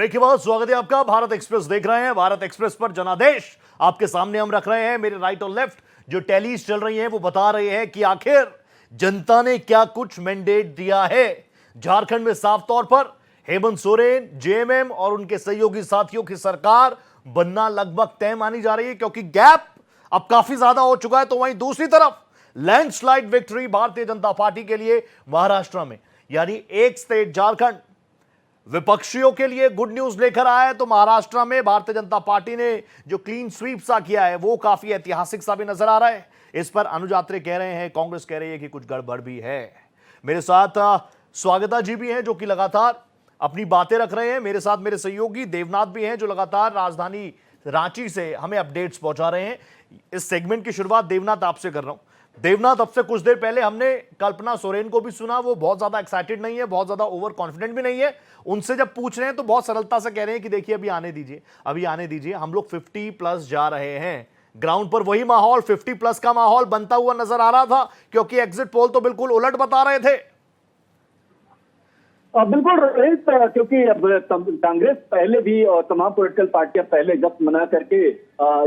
Break के बाद स्वागत है आपका। भारत एक्सप्रेस देख रहे हैं। भारत एक्सप्रेस पर जनादेश आपके सामने हम रख रहे हैं। मेरे राइट और लेफ्ट जो टैलीज चल रही हैं वो बता रहे हैं कि आखिर जनता ने क्या कुछ मैंडेट दिया है। झारखंड में साफ तौर पर हेमंत सोरेन, जेएमएम और उनके सहयोगी साथियों की सरकार बनना लगभग तय मानी जा रही है, क्योंकि गैप अब काफी ज्यादा हो चुका है। तो वहीं दूसरी तरफ लैंडस्लाइड विक्ट्री भारतीय जनता पार्टी के लिए महाराष्ट्र में, यानी एक स्टेट झारखंड विपक्षियों के लिए गुड न्यूज लेकर आया है। तो महाराष्ट्र में भारतीय जनता पार्टी ने जो क्लीन स्वीप सा किया है वो काफी ऐतिहासिक सा भी नजर आ रहा है। इस पर अनुज आत्रे कह रहे हैं, कांग्रेस कह रही है कि कुछ गड़बड़ भी है। मेरे साथ स्वागता जी भी हैं जो कि लगातार अपनी बातें रख रहे हैं। मेरे साथ मेरे सहयोगी देवनाथ भी हैं जो लगातार राजधानी रांची से हमें अपडेट्स पहुंचा रहे हैं। इस सेगमेंट की शुरुआत देवनाथ आपसे कर रहा हूं। देवनाथ, अब से कुछ देर पहले हमने कल्पना सोरेन को भी सुना। वो बहुत ज्यादा एक्साइटेड नहीं है, बहुत ज्यादा ओवर कॉन्फिडेंट भी नहीं है। उनसे जब पूछ रहे हैं तो बहुत सरलता से कह रहे हैं कि देखिए अभी आने दीजिए, अभी आने दीजिए, हम लोग 50+ जा रहे हैं। ग्राउंड पर वही माहौल 50+ का माहौल बनता हुआ नजर आ रहा था, क्योंकि एग्जिट पोल तो बिल्कुल उलट बता रहे थे। बिल्कुल रोहित, क्योंकि अब कांग्रेस पहले भी और तमाम पॉलिटिकल पार्टियां पहले जब मना करके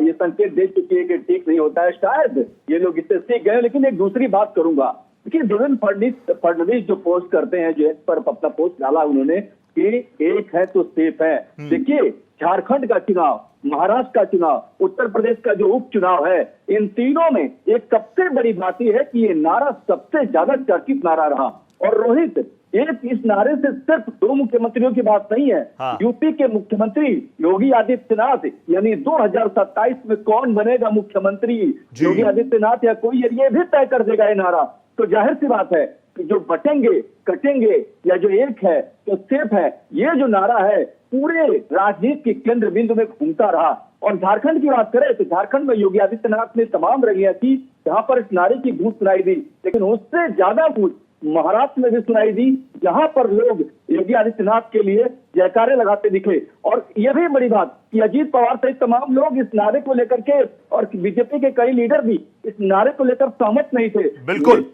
ये संकेत दे चुकी है कि ठीक नहीं होता है। शायद ये लोग इससे सीख गए। लेकिन एक दूसरी बात करूंगा कि देवेंद्र फडणवीस जो पोस्ट करते हैं, जो पर अपना पोस्ट डाला उन्होंने कि एक है तो सेफ है। देखिए, झारखंड का चुनाव, महाराष्ट्र का चुनाव, उत्तर प्रदेश का जो उपचुनाव है, इन तीनों में एक सबसे बड़ी बात यह है कि ये नारा सबसे ज्यादा चर्चित नारा रहा। और रोहित, एक इस नारे से सिर्फ दो मुख्यमंत्रियों की बात नहीं है। हाँ। यूपी के मुख्यमंत्री योगी आदित्यनाथ, यानी 2027 में कौन बनेगा मुख्यमंत्री, योगी आदित्यनाथ या कोई, ये भी तय कर देगा ये नारा। तो जाहिर सी बात है कि जो बटेंगे कटेंगे या जो एक है तो सेफ है, ये जो नारा है पूरे राजनीति के केंद्र बिंदु में घूमता रहा। और झारखंड की बात करें तो झारखंड में योगी आदित्यनाथ ने तमाम रैलियां की जहां पर इस नारे की गूंज सुनाई दी, लेकिन उससे ज्यादा गूंज महाराष्ट्र में भी सुनाई दी, जहां पर लोग योगी आदित्यनाथ के लिए जयकारे लगाते दिखे। और यह भी बड़ी बात कि अजीत पवार सहित तमाम लोग इस नारे को लेकर के, और बीजेपी के कई लीडर भी इस नारे को लेकर सहमत नहीं थे। बिल्कुल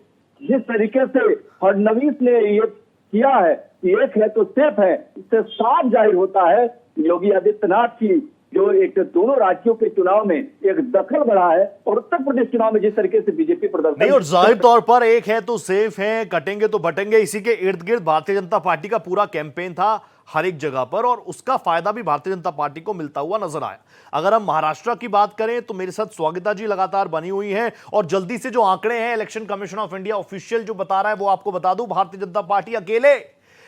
जिस तरीके से फडणवीस ने ये किया है कि एक है तो सेफ है, इससे साफ जाहिर होता है योगी आदित्यनाथ की जो एक दोनों राज्यों के चुनाव में एक दखल बढ़ा है, और उत्तर प्रदेश चुनाव में जिस तरीके से बीजेपी प्रदर्शन नहीं, और जाहिर तौर पर एक है तो सेफ है, कटेंगे तो बटेंगे, इसी के इर्द गिर्द भारतीय जनता पार्टी का पूरा कैंपेन था हर एक जगह पर, और उसका फायदा भी भारतीय जनता पार्टी को मिलता हुआ नजर आया। अगर हम महाराष्ट्र की बात करें तो मेरे साथ स्वागता जी लगातार बनी हुई हैं, और जल्दी से जो आंकड़े हैं election commission of India official जो बता रहा है वो आपको बता दूं। भारतीय जनता पार्टी अकेले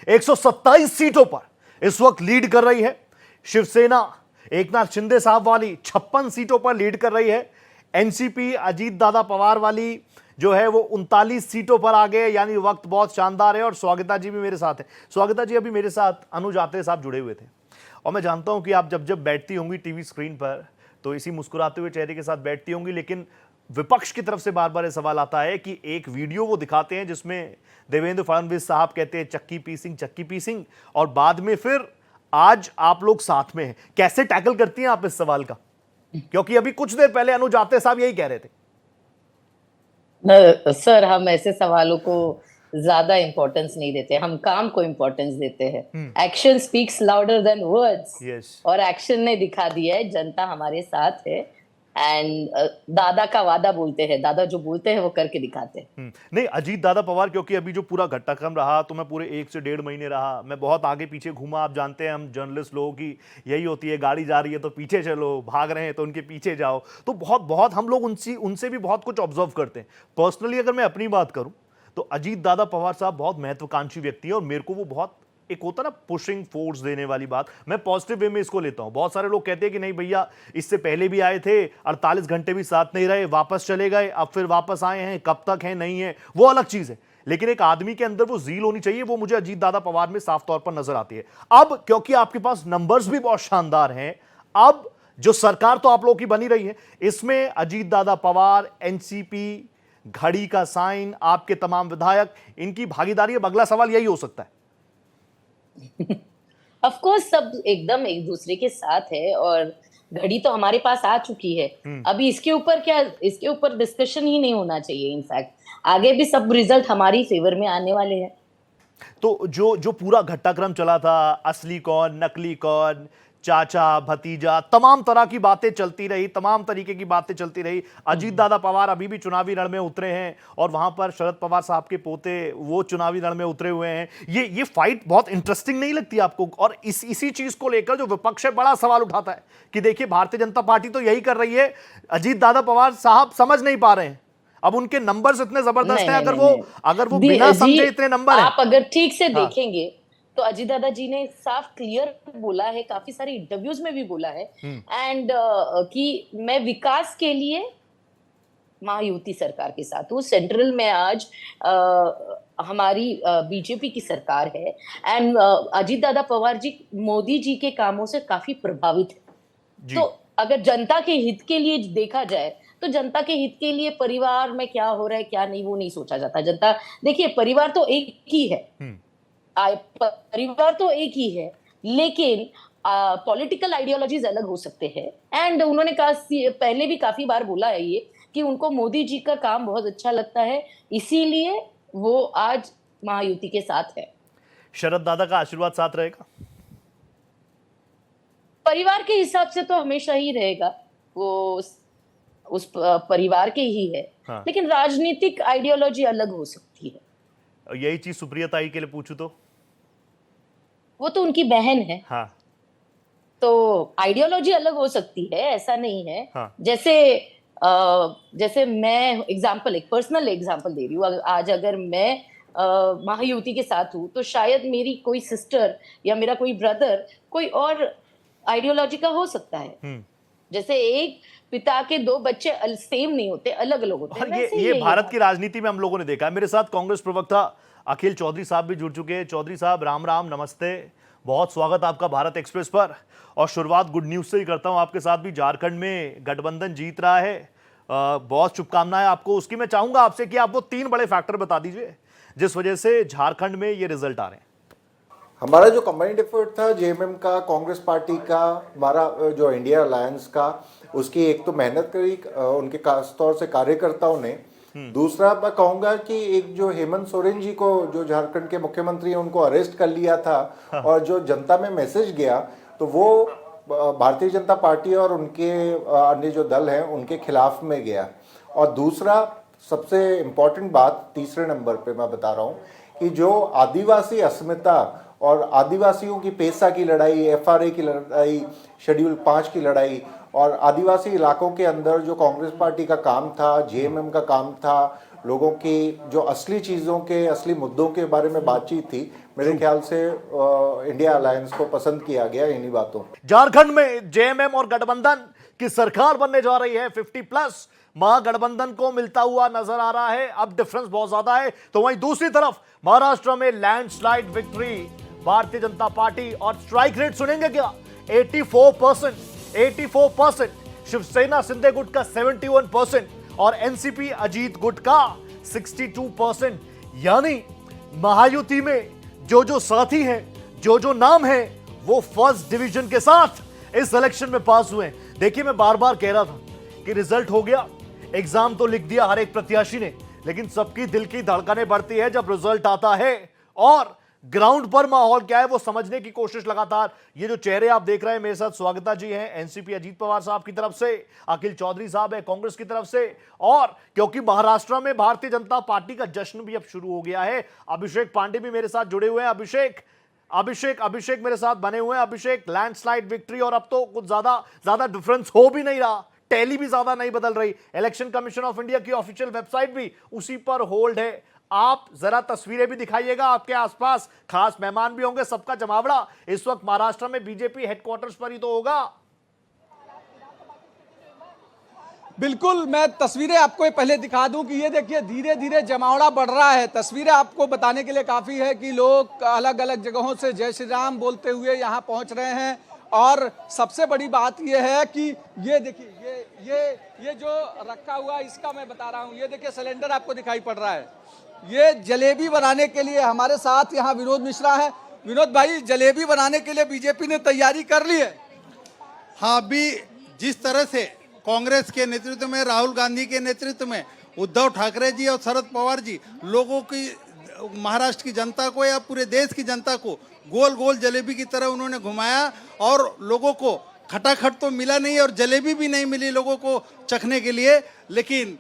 127 सीटों पर इस वक्त लीड कर रही है। शिवसेना एकनाथ शिंदे साहब वाली 56 सीटों पर लीड कर रही है। एनसीपी अजीत दादा पवार वाली जो है वो 39 सीटों पर आ गए, यानी वक्त बहुत शानदार है। और स्वागता जी भी मेरे साथ है। स्वागता जी, अभी मेरे साथ अनुज आत्रे साहब जुड़े हुए थे, और मैं जानता हूं कि आप जब जब बैठती होंगी टीवी स्क्रीन पर तो इसी मुस्कुराते हुए चेहरे के साथ बैठती होंगी, लेकिन विपक्ष की तरफ से बार बार यह सवाल आता है कि एक वीडियो वो दिखाते हैं जिसमें देवेंद्र फडणवीस साहब कहते हैं चक्की पीसिंग, और बाद में फिर आज आप लोग साथ में हैं। कैसे टैकल करती हैं आप इस सवाल का? क्योंकि अभी कुछ देर पहले अनुज आत्रे साहब यही कह रहे थे। सर, हम ऐसे सवालों को ज्यादा इंपॉर्टेंस नहीं देते, हम काम को इंपॉर्टेंस देते हैं। Action speaks louder than words, और एक्शन ने दिखा दिया है जनता हमारे साथ है। एंड दादा का वादा बोलते हैं, दादा जो बोलते हैं वो करके दिखाते हैं। नहीं, अजीत दादा पवार, क्योंकि अभी जो पूरा घटनाक्रम रहा तो मैं पूरे 1 से 1.5 महीने रहा, मैं बहुत आगे पीछे घूमा। आप जानते हैं हम जर्नलिस्ट लोगों की यही होती है, गाड़ी जा रही है तो पीछे चलो, भाग रहे हैं तो उनके पीछे जाओ। तो बहुत हम लोग उनसे भी बहुत कुछ ऑब्जर्व करते हैं। पर्सनली अगर मैं अपनी बात करूं तो अजीत दादा पवार साहब बहुत महत्वाकांक्षी व्यक्ति है, और मेरे को वो बहुत एक होता ना पुशिंग फोर्स देने वाली बात, मैं पॉजिटिव वे में इसको लेता हूं। बहुत सारे लोग कहते हैं कि नहीं भैया, इससे पहले भी आए थे, 48 घंटे भी साथ नहीं रहे, वापस चले गए, अब फिर वापस आए हैं, कब तक है नहीं है वो अलग चीज है, लेकिन एक आदमी के अंदर वो जील होनी चाहिए। वो मुझे अजीत दादा पवार में साफ तौर पर नजर आती है। अब क्योंकि आपके पास नंबर्स भी बहुत शानदार हैं, अब जो सरकार तो आप लोगों की बनी रही है, इसमें अजीत दादा पवार, एनसीपी, घड़ी का साइन, आपके तमाम विधायक, इनकी भागीदारी। अब अगला सवाल यही हो सकता है। ऑफ कोर्स सब एकदम एक दूसरे के साथ है, और घड़ी तो हमारे पास आ चुकी है। अभी इसके ऊपर डिस्कशन ही नहीं होना चाहिए। इनफैक्ट आगे भी सब रिजल्ट हमारी फेवर में आने वाले हैं। तो जो जो पूरा घटनाक्रम चला था, असली कौन नकली कौन, चाचा भतीजा, तमाम तरह की बातें चलती रही, तमाम तरीके की बातें चलती रही। अजीत दादा पवार अभी भी चुनावी रण में उतरे हैं और वहां पर शरद पवार साहब के पोते वो चुनावी रण में उतरे हुए हैं। ये फाइट बहुत इंटरेस्टिंग नहीं लगती आपको? और इसी चीज को लेकर जो विपक्ष है बड़ा सवाल उठाता है कि देखिए भारतीय जनता पार्टी तो यही कर रही है, अजीत दादा पवार साहब समझ नहीं पा रहे हैं। अब उनके नंबर्स इतने जबरदस्त हैं, अगर वो बिना समझे इतने नंबर हैं। आप अगर ठीक से देखेंगे तो अजीत दादा जी ने साफ क्लियर बोला है, काफी सारे इंटरव्यूज में भी बोला है एंड कि मैं विकास के लिए महायुति सरकार के साथ हूँ। सेंट्रल में आज हमारी बीजेपी की सरकार है एंड अजीत दादा पवार जी मोदी जी के कामों से काफी प्रभावित है। तो अगर जनता के हित के लिए देखा जाए तो जनता के हित के लिए परिवार में क्या हो रहा है क्या नहीं वो नहीं सोचा जाता। जनता देखिए परिवार तो एक ही है, परिवार तो एक ही है, लेकिन पॉलिटिकल आइडियोलॉजीज अलग हो सकते हैं। एंड उन्होंने पहले भी काफी बार बोला है ये कि उनको मोदी जी का काम बहुत अच्छा लगता है, इसीलिए वो आज महायुति के साथ है। शरद दादा का आशीर्वाद साथ रहेगा? परिवार के हिसाब से तो हमेशा ही रहेगा, वो उस परिवार के ही है। हाँ। लेकिन राजनीतिक आइडियोलॉजी अलग हो सकती है। यही चीज सुप्रिया ताई के लिए पूछूं तो वो तो उनकी बहन है। हाँ। तो आइडियोलॉजी अलग हो सकती है, ऐसा नहीं है। हाँ। जैसे मैं एक पर्सनल एग्जांपल दे रही हूँ। आज अगर मैं महायुति के साथ हूँ तो शायद मेरी कोई सिस्टर या मेरा कोई ब्रदर कोई और आइडियोलॉजी का हो सकता है। जैसे एक पिता के दो बच्चे सेम नहीं होते, अलग अलग होते हैं। ये भारत की राजनीति में हम लोगों ने देखा है। मेरे साथ कांग्रेस प्रवक्ता अखिल चौधरी साहब भी जुड़ चुके हैं। चौधरी साहब राम राम, नमस्ते, बहुत स्वागत आपका भारत एक्सप्रेस पर। और शुरुआत गुड न्यूज से ही करता हूं आपके साथ भी। झारखंड में गठबंधन जीत रहा है, बहुत शुभकामनाएं आपको उसकी। मैं चाहूंगा आपसे कि आप वो 3 बड़े फैक्टर बता दीजिए जिस वजह से झारखंड में ये रिजल्ट आ रहे हैं। हमारा जो कंबाइंड एफर्ट था जेएमएम का, कांग्रेस पार्टी का, हमारा जो इंडिया अलायंस का, उसकी एक तो मेहनत करी उनके खास तौर से कार्यकर्ताओं ने। दूसरा मैं कहूँगा कि एक जो हेमंत सोरेन जी को जो झारखंड के मुख्यमंत्री हैं उनको अरेस्ट कर लिया था और जो जनता में मैसेज गया तो वो भारतीय जनता पार्टी और उनके अन्य जो दल हैं उनके खिलाफ में गया। और दूसरा सबसे इम्पोर्टेंट बात तीसरे नंबर पे मैं बता रहा हूँ कि जो आदिवासी अस्मिता और आदिवासियों की पेशा की लड़ाई, एफआरए की लड़ाई, शेड्यूल 5 की लड़ाई और आदिवासी इलाकों के अंदर जो कांग्रेस पार्टी का काम था, जेएमएम का काम था, लोगों की जो असली चीज़ों के, असली मुद्दों के बारे में बातचीत थी, मेरे ख्याल से इंडिया अलायंस को पसंद किया गया इन्हीं बातों। झारखंड में जेएमएम और गठबंधन की सरकार बनने जा रही है। 50+ महागठबंधन को मिलता हुआ नजर आ रहा है। अब डिफरेंस बहुत ज्यादा है। तो वहीं दूसरी तरफ महाराष्ट्र में लैंडस्लाइड विक्ट्री भारतीय जनता पार्टी। और स्ट्राइक रेट सुनेंगे क्या? 84%। शिवसेना शिंदे गुट का 71% और एनसीपी अजीत गुट का 62%। यानी महायुति में जो साथी हैं, जो नाम है, वो फर्स्ट डिवीजन के साथ इस इलेक्शन में पास हुए। देखिए मैं बार बार कह रहा था कि रिजल्ट हो गया, एग्जाम तो लिख दिया हर एक प्रत्याशी ने, लेकिन सबकी दिल की धड़कनें बढ़ती है जब रिजल्ट आता है और ग्राउंड पर माहौल क्या है वो समझने की कोशिश लगातार। ये जो चेहरे आप देख रहे हैं, मेरे साथ स्वागता जी हैं एनसीपी अजीत पवार साहब की तरफ से, अखिल चौधरी साहब है कांग्रेस की तरफ से। और क्योंकि महाराष्ट्र में भारतीय जनता पार्टी का जश्न भी अब शुरू हो गया है, अभिषेक पांडे भी मेरे साथ जुड़े हुए हैं। अभिषेक मेरे साथ बने हुए हैं। अभिषेक, लैंडस्लाइड विक्ट्री और अब तो कुछ ज्यादा डिफरेंस हो भी नहीं रहा, टैली भी ज्यादा नहीं बदल रही, इलेक्शन कमीशन ऑफ इंडिया की ऑफिशियल वेबसाइट भी उसी पर होल्ड है। आप जरा तस्वीरें भी दिखाइएगा, आपके आसपास खास मेहमान भी होंगे, सबका जमावड़ा इस वक्त महाराष्ट्र में बीजेपी हेडक्वार्टर्स पर ही तो होगा। बिल्कुल, मैं तस्वीरें आपको पहले दिखा दूं कि ये देखिए धीरे धीरे जमावड़ा बढ़ रहा है। तस्वीरें आपको बताने के लिए काफी है कि लोग अलग अलग जगहों से जय श्री राम बोलते हुए यहाँ पहुँच रहे हैं। और सबसे बड़ी बात यह है कि ये देखिए ये जो रखा हुआ इसका मैं बता रहा हूँ, ये देखिए सिलेंडर आपको दिखाई पड़ रहा है। ये जलेबी बनाने के लिए हमारे साथ यहाँ विनोद मिश्रा है। विनोद भाई, जलेबी बनाने के लिए बीजेपी ने तैयारी कर ली है? हाँ, अभी जिस तरह से कांग्रेस के नेतृत्व में, राहुल गांधी के नेतृत्व में, उद्धव ठाकरे जी और शरद पवार जी लोगों की महाराष्ट्र की जनता को या पूरे देश की जनता को गोल गोल जलेबी की तरह उन्होंने घुमाया और लोगों को खटाखट तो मिला नहीं और जलेबी भी नहीं मिली लोगों को चखने के लिए, लेकिन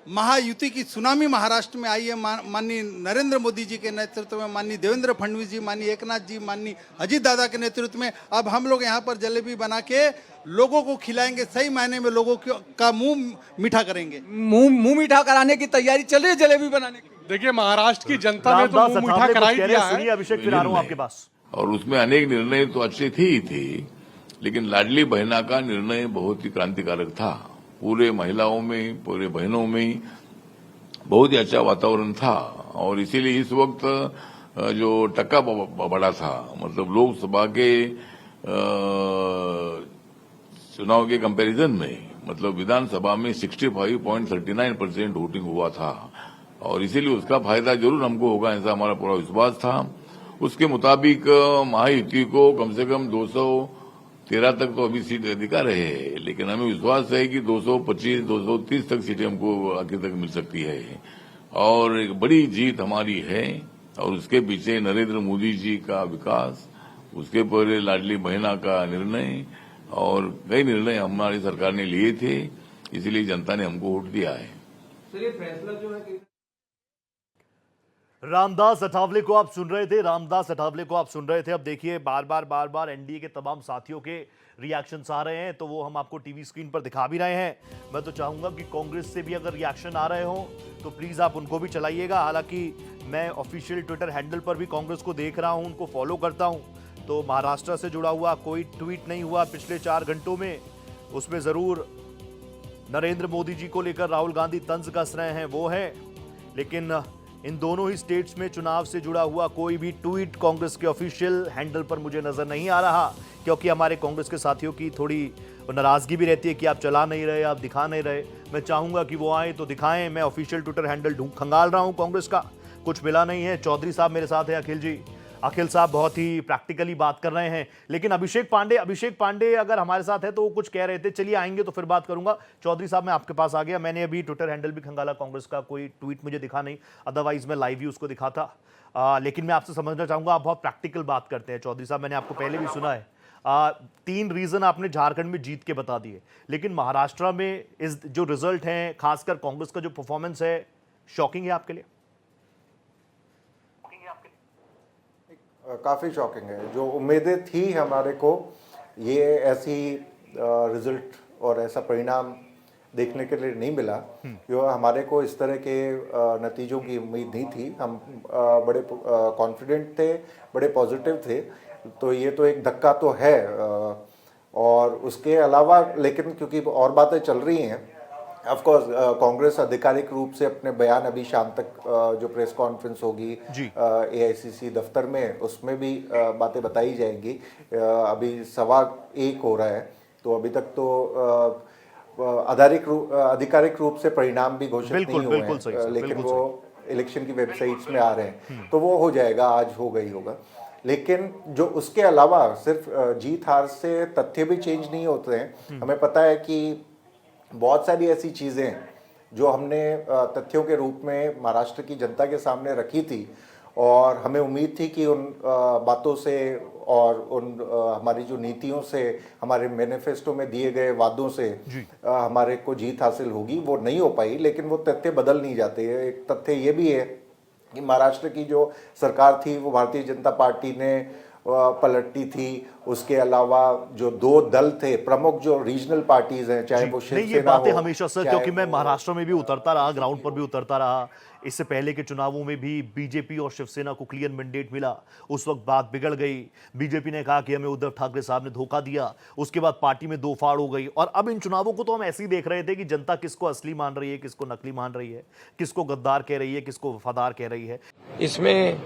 महायुति की सुनामी महाराष्ट्र में आई है। माननीय नरेंद्र मोदी जी के नेतृत्व में, माननीय देवेंद्र फडणवीस जी, माननीय एकनाथ जी, माननीय अजीत दादा के नेतृत्व में अब हम लोग यहाँ पर जलेबी बना के लोगों को खिलाएंगे, सही मायने में लोगों का मुंह मीठा करेंगे। मुंह मीठा कराने की तैयारी चल रही है जलेबी बनाने की। देखिए, महाराष्ट्र की जनता ने तो मुंह मीठा करा ही दिया है। सुनिए अभिषेक, फिर आ रहा हूं आपके पास। और उसमें अनेक निर्णय तो अच्छे थे ही थे, लेकिन लाडली बहना का निर्णय बहुत ही क्रांतिकारक था। पूरे महिलाओं में, पूरे बहनों में बहुत ही अच्छा वातावरण था और इसीलिए इस वक्त जो टक्का बढ़ा था, मतलब लोकसभा के चुनाव के कंपैरिजन में, मतलब विधानसभा में 65.39% वोटिंग हुआ था और इसीलिए उसका फायदा जरूर हमको होगा, ऐसा हमारा पूरा विश्वास था। उसके मुताबिक महायुति को कम से कम 213 तक तो अभी सीट दिखा रहे हैं, लेकिन हमें विश्वास है कि 225, 230 तक सीटें हमको आखिर तक मिल सकती है और एक बड़ी जीत हमारी है। और उसके पीछे नरेंद्र मोदी जी का विकास, उसके पहले लाडली बहना का निर्णय और कई निर्णय हमारी सरकार ने लिए थे, इसलिए जनता ने हमको वोट दिया है। सर, ये फैसला जो है रामदास अठावले को आप सुन रहे थे, रामदास अठावले को आप सुन रहे थे। अब देखिए बार बार एनडीए के तमाम साथियों के रिएक्शंस आ रहे हैं, तो वो हम आपको टीवी स्क्रीन पर दिखा भी रहे हैं। मैं तो चाहूंगा कि कांग्रेस से भी अगर रिएक्शन आ रहे हो तो प्लीज आप उनको भी चलाइएगा। हालांकि मैं ऑफिशियल ट्विटर हैंडल पर भी कांग्रेस को देख रहा हूं, उनको फॉलो करता हूं, तो महाराष्ट्र से जुड़ा हुआ कोई ट्वीट नहीं हुआ पिछले 4 घंटों में। उसमें जरूर नरेंद्र मोदी जी को लेकर राहुल गांधी तंज कस रहे हैं, वो है, लेकिन इन दोनों ही स्टेट्स में चुनाव से जुड़ा हुआ कोई भी ट्वीट कांग्रेस के ऑफिशियल हैंडल पर मुझे नजर नहीं आ रहा, क्योंकि हमारे कांग्रेस के साथियों की थोड़ी नाराजगी भी रहती है कि आप चला नहीं रहे, आप दिखा नहीं रहे। मैं चाहूंगा कि वो आए तो दिखाएं। मैं ऑफिशियल ट्विटर हैंडल खंगाल रहा हूं कांग्रेस का, कुछ मिला नहीं है। चौधरी साहब मेरे साथ है, अखिल जी, अखिल साहब बहुत ही प्रैक्टिकली बात कर रहे हैं, लेकिन अभिषेक पांडे अगर हमारे साथ है तो वो कुछ कह रहे थे। चलिए आएंगे तो फिर बात करूंगा। चौधरी साहब मैं आपके पास आ गया। मैंने अभी ट्विटर हैंडल भी खंगाला कांग्रेस का, कोई ट्वीट मुझे दिखा नहीं, अदरवाइज मैं लाइव ही उसको दिखाता। लेकिन मैं आपसे समझना चाहूंगा, आप बहुत प्रैक्टिकल बात करते हैं चौधरी साहब, मैंने आपको पहले भी सुना है। 3 रीजन आपने झारखंड में जीत के बता दिए, लेकिन महाराष्ट्र में इस जो रिजल्ट हैं, खासकर कांग्रेस का जो परफॉर्मेंस है, शॉकिंग है आपके लिए? काफ़ी शॉकिंग है। जो उम्मीदें थी हमारे को, ये ऐसी रिजल्ट और ऐसा परिणाम देखने के लिए नहीं मिला। जो हमारे को इस तरह के नतीजों की उम्मीद नहीं थी। हम बड़े कॉन्फिडेंट थे, बड़े पॉजिटिव थे, तो ये तो एक धक्का तो है। और उसके अलावा लेकिन क्योंकि और बातें चल रही हैं, ऑफ कोर्स कांग्रेस आधिकारिक रूप से अपने बयान अभी शाम तक जो प्रेस कॉन्फ्रेंस होगी एआईसीसी दफ्तर में, उसमें भी बातें बताई जाएंगी। अभी 1:15 हो रहा है, तो अभी तक तो आधिकारिक रूप से परिणाम भी घोषित नहीं हुए हैं, लेकिन वो इलेक्शन की वेबसाइट्स में आ रहे हैं, तो वो हो जाएगा, आज होगा ही होगा। लेकिन जो उसके अलावा सिर्फ जीत हार से तथ्य भी चेंज नहीं होते हैं। हमें पता है कि बहुत सारी ऐसी चीज़ें जो हमने तथ्यों के रूप में महाराष्ट्र की जनता के सामने रखी थी और हमें उम्मीद थी कि उन बातों से और उन हमारी जो नीतियों से, हमारे मैनिफेस्टो में दिए गए वादों से हमारे को जीत हासिल होगी, वो नहीं हो पाई। लेकिन वो तथ्य बदल नहीं जाते। एक तथ्य ये भी है कि महाराष्ट्र की जो सरकार थी वो भारतीय जनता पार्टी ने पलटी थी। उसके अलावा जो 2 दल थे प्रमुख, जो रीजनल पार्टीज हैं, चाहे वो शिवसेना हो, ये बातें हमेशा सर, क्योंकि मैं महाराष्ट्र में भी उतरता रहा, ग्राउंड पर भी उतरता रहा। इससे पहले के चुनावों में भी बीजेपी और शिवसेना को क्लियर मैंडेट मिला, उस वक्त बात बिगड़ गई। बीजेपी ने कहा कि हमें उद्धव ठाकरे साहब ने धोखा दिया, उसके बाद पार्टी में 2 फाड़ हो गई। और अब इन चुनावों को तो हम ऐसे ही देख रहे थे कि जनता किसको असली मान रही है, किसको नकली मान रही है, किसको गद्दार कह रही है, किसको वफादार कह रही है। इसमें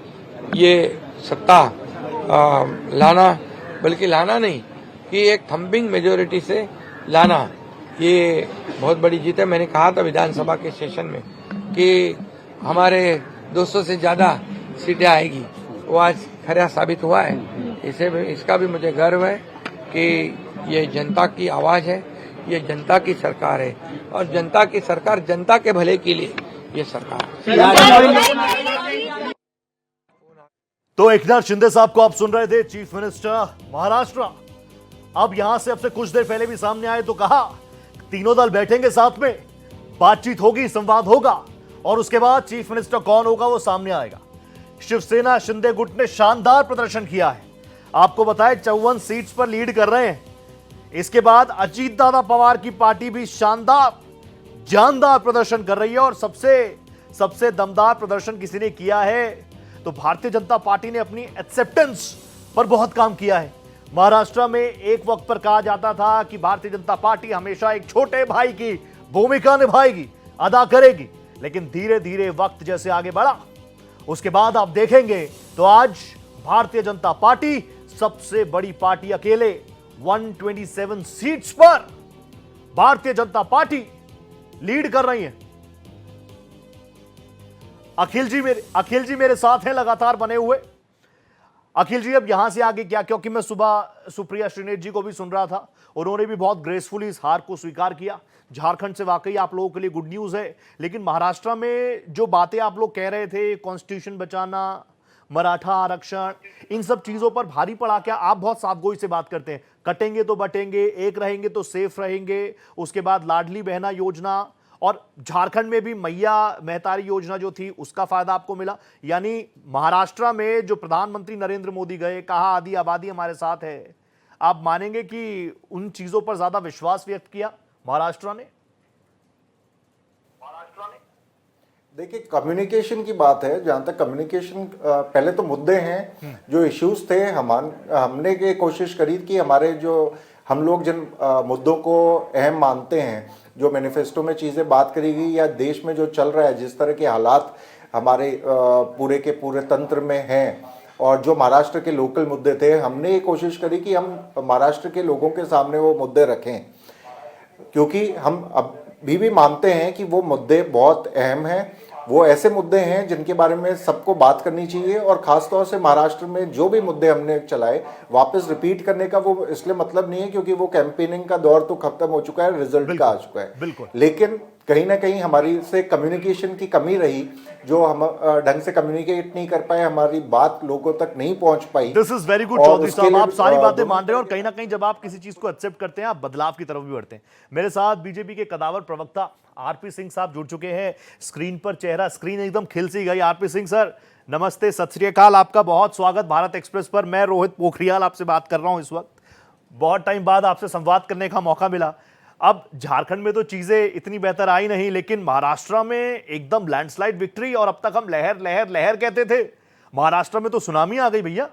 ये सत्ता लाना, बल्कि लाना नहीं कि एक थंबिंग मेजोरिटी से लाना, ये बहुत बड़ी जीत है। मैंने कहा था विधानसभा के सेशन में कि हमारे 200 से ज्यादा सीटें आएगी, वो आज खरा साबित हुआ है। इसका भी मुझे गर्व है कि ये जनता की आवाज है, ये जनता की सरकार है और जनता की सरकार जनता के भले के लिए ये सरकार है। तो एकनाथ शिंदे साहब को आप सुन रहे थे, चीफ मिनिस्टर महाराष्ट्र। अब यहां से अब से कुछ देर पहले भी सामने आए तो कहा तीनों दल बैठेंगे साथ में, बातचीत होगी, संवाद होगा और उसके बाद चीफ मिनिस्टर कौन होगा वो सामने आएगा। शिवसेना शिंदे गुट ने शानदार प्रदर्शन किया है, आपको बताएं 54 सीट्स पर लीड कर रहे हैं। इसके बाद अजीत दादा पवार की पार्टी भी शानदार जानदार प्रदर्शन कर रही है और सबसे दमदार प्रदर्शन किसी ने किया है तो भारतीय जनता पार्टी ने अपनी एक्सेप्टेंस पर बहुत काम किया है। महाराष्ट्र में एक वक्त पर कहा जाता था कि भारतीय जनता पार्टी हमेशा एक छोटे भाई की भूमिका निभाएगी, अदा करेगी, लेकिन धीरे धीरे वक्त जैसे आगे बढ़ा उसके बाद आप देखेंगे तो आज भारतीय जनता पार्टी सबसे बड़ी पार्टी, अकेले 127 सीट्स पर भारतीय जनता पार्टी लीड कर रही है। अखिल जी मेरे साथ हैं लगातार बने हुए। अखिल जी, अब यहां से आगे क्या, क्योंकि मैं सुबह सुप्रिया श्रीनेत जी को भी सुन रहा था, उन्होंने भी बहुत ग्रेसफुली इस हार को स्वीकार किया। झारखंड से वाकई आप लोगों के लिए गुड न्यूज है, लेकिन महाराष्ट्र में जो बातें आप लोग कह रहे थे, कॉन्स्टिट्यूशन बचाना, मराठा आरक्षण, इन सब चीजों पर भारी पड़ा क्या? आप बहुत साफगोई से बात करते हैं, कटेंगे तो बटेंगे, एक रहेंगे तो सेफ रहेंगे, उसके बाद लाडली बहना योजना और झारखंड में भी मैया महतारी योजना जो थी उसका फायदा आपको मिला। यानी महाराष्ट्र में जो प्रधानमंत्री नरेंद्र मोदी गए, कहा आधी आबादी हमारे साथ है, आप मानेंगे कि उन चीजों पर ज्यादा विश्वास व्यक्त किया महाराष्ट्र ने? देखिए, कम्युनिकेशन की बात है, जहाँ तक कम्युनिकेशन, पहले तो मुद्दे हैं जो इश्यूज थे, हमने ये कोशिश करी कि हमारे जो हम लोग जिन मुद्दों को अहम मानते हैं, जो मैनिफेस्टो में चीज़ें बात करी गई या देश में जो चल रहा है, जिस तरह के हालात हमारे पूरे के पूरे तंत्र में हैं और जो महाराष्ट्र के लोकल मुद्दे थे, हमने ये कोशिश करी कि हम महाराष्ट्र के लोगों के सामने वो मुद्दे रखें, क्योंकि हम अभी भी मानते हैं कि वो मुद्दे बहुत अहम हैं। वो ऐसे मुद्दे हैं जिनके बारे में सबको बात करनी चाहिए और ख़ासतौर से महाराष्ट्र में जो भी मुद्दे हमने चलाए वापस रिपीट करने का वो इसलिए मतलब नहीं है क्योंकि वो कैंपेनिंग का दौर तो खत्म हो चुका है, रिजल्ट का आ चुका है। लेकिन कहीं ना कहीं हमारी से कम्युनिकेशन की कमी रही, जो हम ढंग से कम्युनिकेट नहीं कर पाए, हमारी बात लोगों तक नहीं पहुंच पाई। This is very good Chaudhary साहब, आप सारी बातें मान रहे हैं और कहीं ना कहीं जब आप किसी चीज को एक्सेप्ट करते हैं आप बदलाव की तरफ भी बढ़ते हैं। मेरे साथ बीजेपी के कदावर प्रवक्ता आरपी सिंह साहब जुड़ चुके हैं। स्क्रीन पर चेहरा, स्क्रीन एकदम खिल सी गई। आरपी सिंह सर नमस्ते, सत श्री अकाल, आपका बहुत स्वागत भारत एक्सप्रेस पर। मैं रोहित पोखरियाल आपसे बात कर रहा हूं इस वक्त, बहुत टाइम बाद आपसे संवाद करने का मौका मिला। अब झारखंड में तो चीजें इतनी बेहतर आई नहीं, लेकिन महाराष्ट्र में एकदम लैंडस्लाइड विक्ट्री और अब तक हम लहर लहर लहर कहते थे, महाराष्ट्र में तो सुनामी आ गई भैया।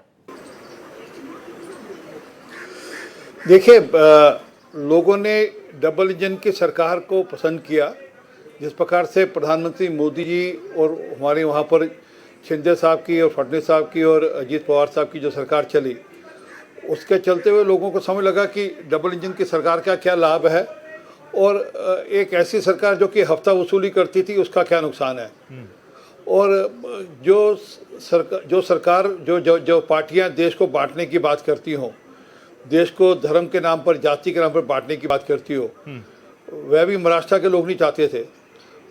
देखिए, लोगों ने डबल इंजन की सरकार को पसंद किया। जिस प्रकार से प्रधानमंत्री मोदी जी और हमारे वहाँ पर शिंदे साहब की और फडणवीस साहब की और अजीत पवार साहब की जो सरकार चली, उसके चलते हुए लोगों को समझ लगा कि डबल इंजन की सरकार का क्या लाभ है और एक ऐसी सरकार जो कि हफ्ता वसूली करती थी उसका क्या नुकसान है। और जो सरकार जो पार्टियां देश को बांटने की बात करती हों, देश को धर्म के नाम पर, जाति के नाम पर बांटने की बात करती हो, वह भी महाराष्ट्र के लोग नहीं चाहते थे।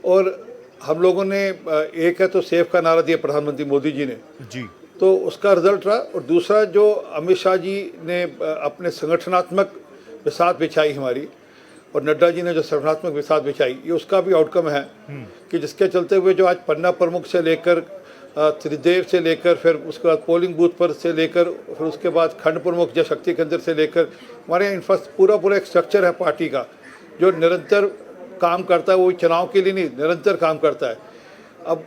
और हम लोगों ने एक है तो सेफ का नारा दिया प्रधानमंत्री मोदी जी ने जी, तो उसका रिजल्ट रहा। और दूसरा जो अमित शाह जी ने अपने संगठनात्मक बिसात बिछाई हमारी, और नड्डा जी ने जो संगठनात्मक बिसात बिछाई, ये उसका भी आउटकम है कि जिसके चलते हुए जो आज पन्ना प्रमुख से लेकर त्रिदेव से लेकर, फिर उसके बाद पोलिंग बूथ पर से लेकर, फिर उसके बाद खंड प्रमुख जय शक्ति केंद्र से लेकर, हमारे पूरा एक स्ट्रक्चर है पार्टी का जो निरंतर काम करता है। वो चुनाव के लिए नहीं, निरंतर काम करता है। अब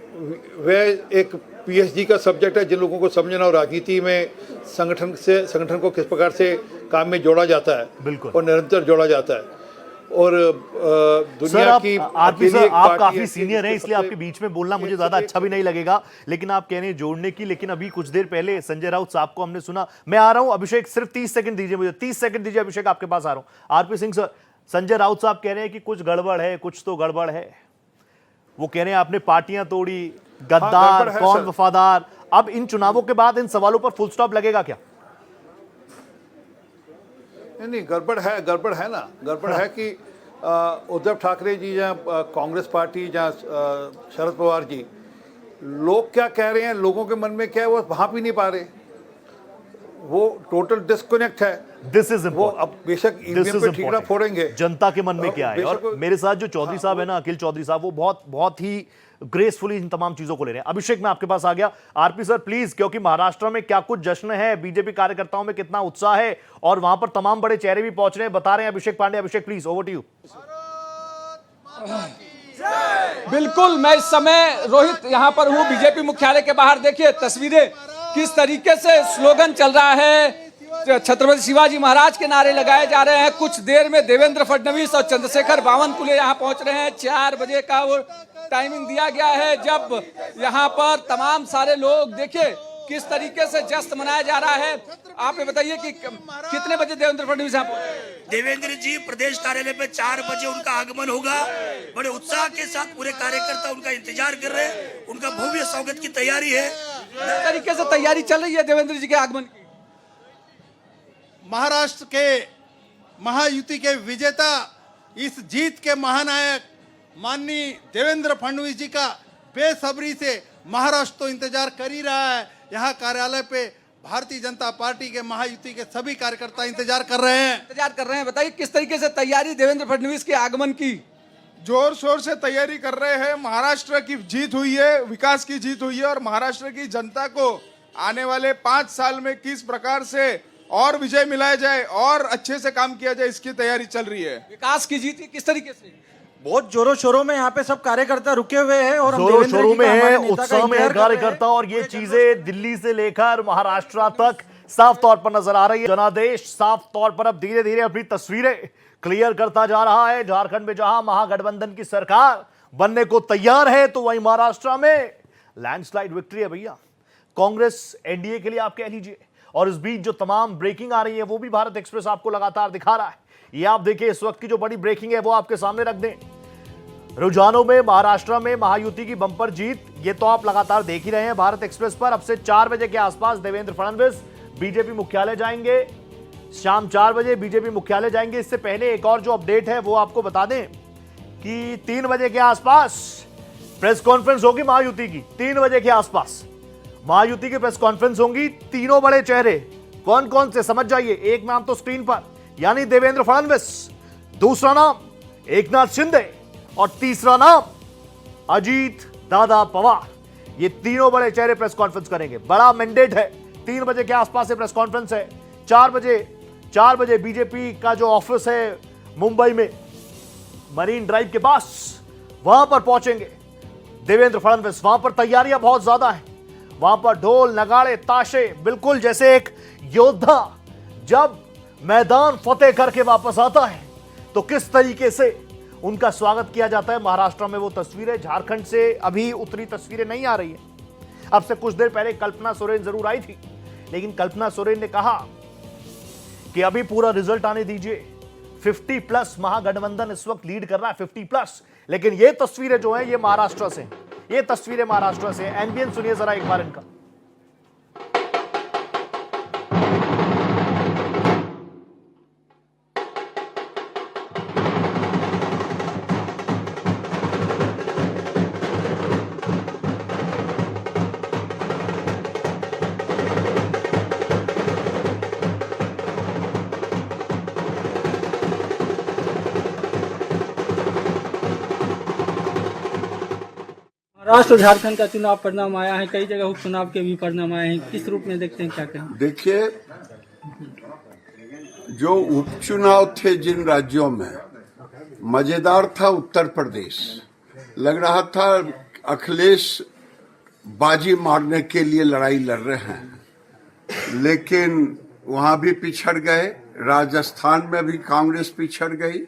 वह एक पीएचडी का सब्जेक्ट है जिन लोगों को समझना हो राजनीति में संगठन को किस प्रकार से काम में जोड़ा जाता है और निरंतर जोड़ा जाता है। और दुनिया की आरपी सर, आप काफी सीनियर हैं इसलिए आपके बीच में बोलना मुझे ज्यादा अच्छा भी नहीं लगेगा, लेकिन आप कह रहे हैं जोड़ने की। लेकिन अभी कुछ देर पहले संजय राउत साहब को हमने सुना। मैं आ रहा हूं अभिषेक, सिर्फ 30 सेकंड दीजिए मुझे, 30 सेकंड दीजिए अभिषेक, आपके पास आ रहा हूं। आरपी सिंह सर, संजय राउत साहब कह रहे हैं कि कुछ गड़बड़ है, कुछ तो गड़बड़ है। वो कह रहे हैं आपने पार्टियां तोड़ी, गद्दार कौन वफादार। अब इन चुनावों के बाद इन सवालों पर फुल स्टॉप लगेगा क्या? नहीं, गड़बड़ है ना, गड़बड़ है कि उद्धव ठाकरे जी या कांग्रेस पार्टी या शरद पवार जी लोग क्या कह रहे हैं, लोगों के मन में क्या है, वो भाप ही नहीं पा रहे। वो टोटल डिस्कनेक्ट है। दिस इज वो अब बेशक ईवीएम पे ठीकरा फोड़ेंगे, जनता के मन में क्या है। और मेरे साथ जो चौधरी साहब है ना, अखिल चौधरी साहब, वो बहुत ही ग्रेसफुली इन तमाम चीजों को ले रहे हैं। अभिषेक, मैं आपके पास आ गया। आरपी सर प्लीज, क्योंकि महाराष्ट्र में क्या कुछ जश्न है, बीजेपी कार्यकर्ताओं में कितना उत्साह है और वहां पर तमाम बड़े चेहरे भी पहुंच रहे हैं, बता रहे हैं अभिषेक पांडे। अभिषेक प्लीज, ओवर टू यू। बिल्कुल, मैं इस समय रोहित यहाँ पर हूँ बीजेपी मुख्यालय के बाहर। देखिए तस्वीरें, किस तरीके से स्लोगन चल रहा है, छत्रपति शिवाजी महाराज के नारे लगाए जा रहे हैं। कुछ देर में देवेंद्र फडणवीस और चंद्रशेखर बावनकुले यहाँ पहुंच रहे हैं। 4 बजे का वो टाइमिंग दिया गया है जब यहाँ पर तमाम सारे लोग, देखिए किस तरीके से जश्न मनाया जा रहा है। आप ये बताइए कि कितने बजे देवेंद्र फडणवीस यहाँ पहुंचे? देवेंद्र जी प्रदेश कार्यालय पे 4 बजे उनका आगमन होगा। बड़े उत्साह के साथ पूरे कार्यकर्ता उनका इंतजार कर रहे हैं। उनका भव्य स्वागत की तैयारी है। किस तरीके से तैयारी चल रही है देवेंद्र जी के आगमन की? महाराष्ट्र के महायुति के विजेता, इस जीत के महानायक माननीय देवेंद्र फडणवीस जी का बेसब्री से महाराष्ट्र तो इंतजार कर ही रहा है। यहाँ कार्यालय पे भारतीय जनता पार्टी के महायुति के सभी कार्यकर्ता इंतजार कर रहे हैं। बताइए किस तरीके से तैयारी देवेंद्र फडणवीस के आगमन की? जोर शोर से तैयारी कर रहे हैं। महाराष्ट्र की जीत हुई है, विकास की जीत हुई है और महाराष्ट्र की जनता को आने वाले 5 साल में किस प्रकार से और विजय मिलाया जाए और अच्छे से काम किया जाए, इसकी तैयारी चल रही है। विकास की जीत किस तरीके से? बहुत जोरों शोरों में यहाँ पे सब कार्यकर्ता रुके हुए हैं और जोरों शोरों में है, उत्साह में है कार्यकर्ता। और ये चीजें दिल्ली से लेकर महाराष्ट्र तक साफ तौर पर नजर आ रही है। जनादेश साफ तौर पर अब धीरे धीरे अपनी तस्वीरें क्लियर करता जा रहा है। झारखंड में जहां महागठबंधन की सरकार बनने को तैयार है, तो वहीं महाराष्ट्र में लैंडस्लाइड विक्ट्री है भैया। कांग्रेस एनडीए के लिए आप कह लीजिए। और इस बीच जो तमाम ब्रेकिंग आ रही है वो भी भारत एक्सप्रेस आपको लगातार दिखा रहा है। ये आप देखिए, इस वक्त की जो बड़ी ब्रेकिंग है वो आपके सामने रख दें। रुझानों में महाराष्ट्र में महायुति की बंपर जीत, ये तो आप लगातार देख ही रहे हैं भारत एक्सप्रेस पर। अब से 4 बजे के आसपास देवेंद्र फडणवीस बीजेपी मुख्यालय जाएंगे। शाम 4 बजे बीजेपी मुख्यालय जाएंगे। इससे पहले एक और जो अपडेट है वो आपको बता दें कि 3 बजे के आसपास प्रेस कॉन्फ्रेंस होगी महायुति की। 3 बजे के आसपास महायुति की प्रेस कॉन्फ्रेंस होंगी। तीनों बड़े चेहरे कौन कौन से, समझ जाइए। एक नाम तो स्क्रीन पर, यानी देवेंद्र फडणवीस। दूसरा नाम एकनाथ शिंदे और तीसरा नाम अजीत दादा पवार। ये तीनों बड़े चेहरे प्रेस कॉन्फ्रेंस करेंगे। बड़ा मैंडेट है। 3 बजे के आसपास से प्रेस कॉन्फ्रेंस है। 4 बजे बीजेपी का जो ऑफिस है मुंबई में मरीन ड्राइव के पास, वहां पर पहुंचेंगे देवेंद्र फडणवीस। वहां पर तैयारियां बहुत ज्यादा हैं। वहां पर ढोल नगाड़े ताशे, बिल्कुल जैसे एक योद्धा जब मैदान फतेह करके वापस आता है तो किस तरीके से उनका स्वागत किया जाता है। महाराष्ट्र में वो तस्वीरें, झारखंड से अभी उतरी तस्वीरें नहीं आ रही है। अब से कुछ देर पहले कल्पना सोरेन जरूर आई थी, लेकिन कल्पना सोरेन ने कहा कि अभी पूरा रिजल्ट आने दीजिए। 50+ महागठबंधन इस वक्त लीड कर रहा है, 50+। लेकिन ये तस्वीरें जो हैं ये महाराष्ट्र से, ये तस्वीरें महाराष्ट्र से। एम्बियंस सुनिए जरा एक बार इनका। महाराष्ट्र और झारखंड का चुनाव परिणाम आया है, कई जगह उपचुनाव के भी परिणाम आए हैं, किस रूप में देखते हैं, क्या कहें? देखिए, जो उपचुनाव थे जिन राज्यों में, मजेदार था उत्तर प्रदेश। लग रहा था अखिलेश बाजी मारने के लिए लड़ाई लड़ रहे हैं, लेकिन वहां भी पिछड़ गए। राजस्थान में भी कांग्रेस पिछड़ गई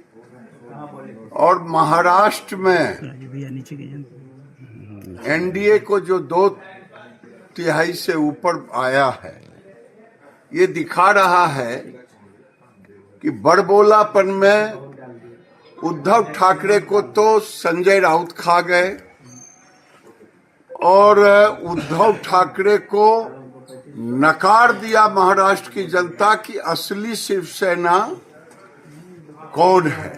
और महाराष्ट्र में एनडीए को जो 2/3 से ऊपर आया है, ये दिखा रहा है कि बड़बोलापन में उद्धव ठाकरे को तो संजय राउत खा गए और उद्धव ठाकरे को नकार दिया महाराष्ट्र की जनता की असली शिवसेना कौन है।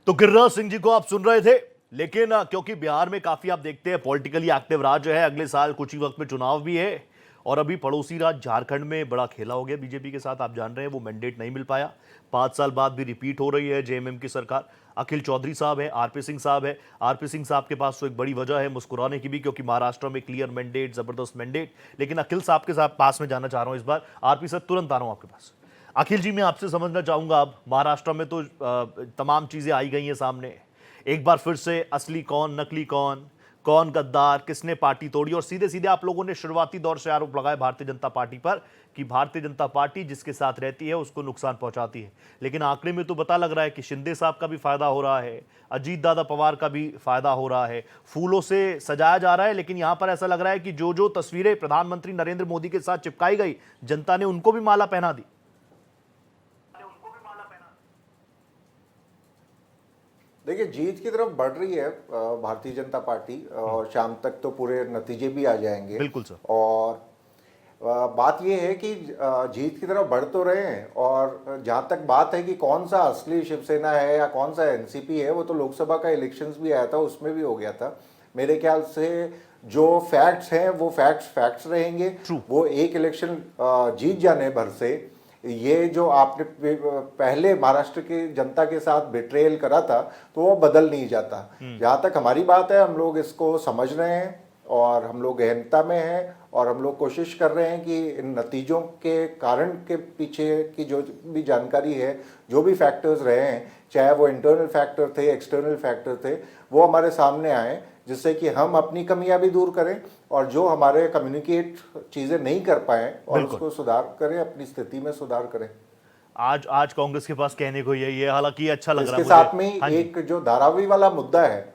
तो गिरिराज सिंह जी को आप सुन रहे थे। लेकिन क्योंकि बिहार में काफी आप देखते हैं पॉलिटिकली एक्टिव राज्य है, अगले साल कुछ ही वक्त में चुनाव भी है और अभी पड़ोसी राज्य झारखंड में बड़ा खेला हो गया बीजेपी के साथ। आप जान रहे हैं वो मैंडेट नहीं मिल पाया, 5 साल बाद भी रिपीट हो रही है जेएमएम की सरकार। अखिल चौधरी साहब है, आरपी सिंह साहब है। आरपी सिंह साहब के पास तो एक बड़ी वजह है मुस्कुराने की भी, क्योंकि महाराष्ट्र में क्लियर मैंडेट, जबरदस्त मैंडेट। लेकिन अखिल साहब के साथ पास में जाना चाह रहा हूं इस बार। आरपी सर तुरंत आ रहा हूं आपके पास। अखिल जी, मैं आपसे समझना चाहूंगा, अब महाराष्ट्र में तो तमाम चीजें आई गई हैं सामने, एक बार फिर से असली कौन नकली कौन गद्दार, किसने पार्टी तोड़ी, और सीधे सीधे आप लोगों ने शुरुआती दौर से आरोप लगाए भारतीय जनता पार्टी पर कि भारतीय जनता पार्टी जिसके साथ रहती है उसको नुकसान पहुंचाती है। लेकिन आंकड़े में तो पता लग रहा है कि शिंदे साहब का भी फायदा हो रहा है, अजीत दादा पवार का भी फायदा हो रहा है, फूलों से सजाया जा रहा है। लेकिन यहां पर ऐसा लग रहा है कि जो तस्वीरें प्रधानमंत्री नरेंद्र मोदी के साथ चिपकाई गई, जनता ने उनको भी माला पहना दी। देखिए, जीत की तरफ बढ़ रही है भारतीय जनता पार्टी और शाम तक तो पूरे नतीजे भी आ जाएंगे। बिल्कुल सर। और बात यह है कि जीत की तरफ बढ़ तो रहे हैं, और जहां तक बात है कि कौन सा असली शिवसेना है या कौन सा एनसीपी है, वो तो लोकसभा का इलेक्शंस भी आया था, उसमें भी हो गया था। मेरे ख्याल से जो फैक्ट्स हैं वो फैक्ट्स रहेंगे। वो एक इलेक्शन जीत जाने भर से ये जो आपने पहले महाराष्ट्र की जनता के साथ बिट्रेयल करा था, तो वो बदल नहीं जाता। जहाँ तक हमारी बात है, हम लोग इसको समझ रहे हैं और हम लोग गहनता में हैं, और हम लोग कोशिश कर रहे हैं कि इन नतीजों के कारण के पीछे की जो भी जानकारी है, जो भी फैक्टर्स रहे हैं, चाहे वो इंटरनल फैक्टर थे, एक्सटर्नल फैक्टर थे, वो हमारे सामने आए, जिससे कि हम अपनी कमियां भी दूर करें और जो हमारे कम्युनिकेट चीजें नहीं कर पाए और उसको सुधार करें, अपनी स्थिति में सुधार करें। आज कांग्रेस के पास कहने को यही है, हालांकि अच्छा लग रहा है। इसके साथ में एक जो धारावी वाला मुद्दा है,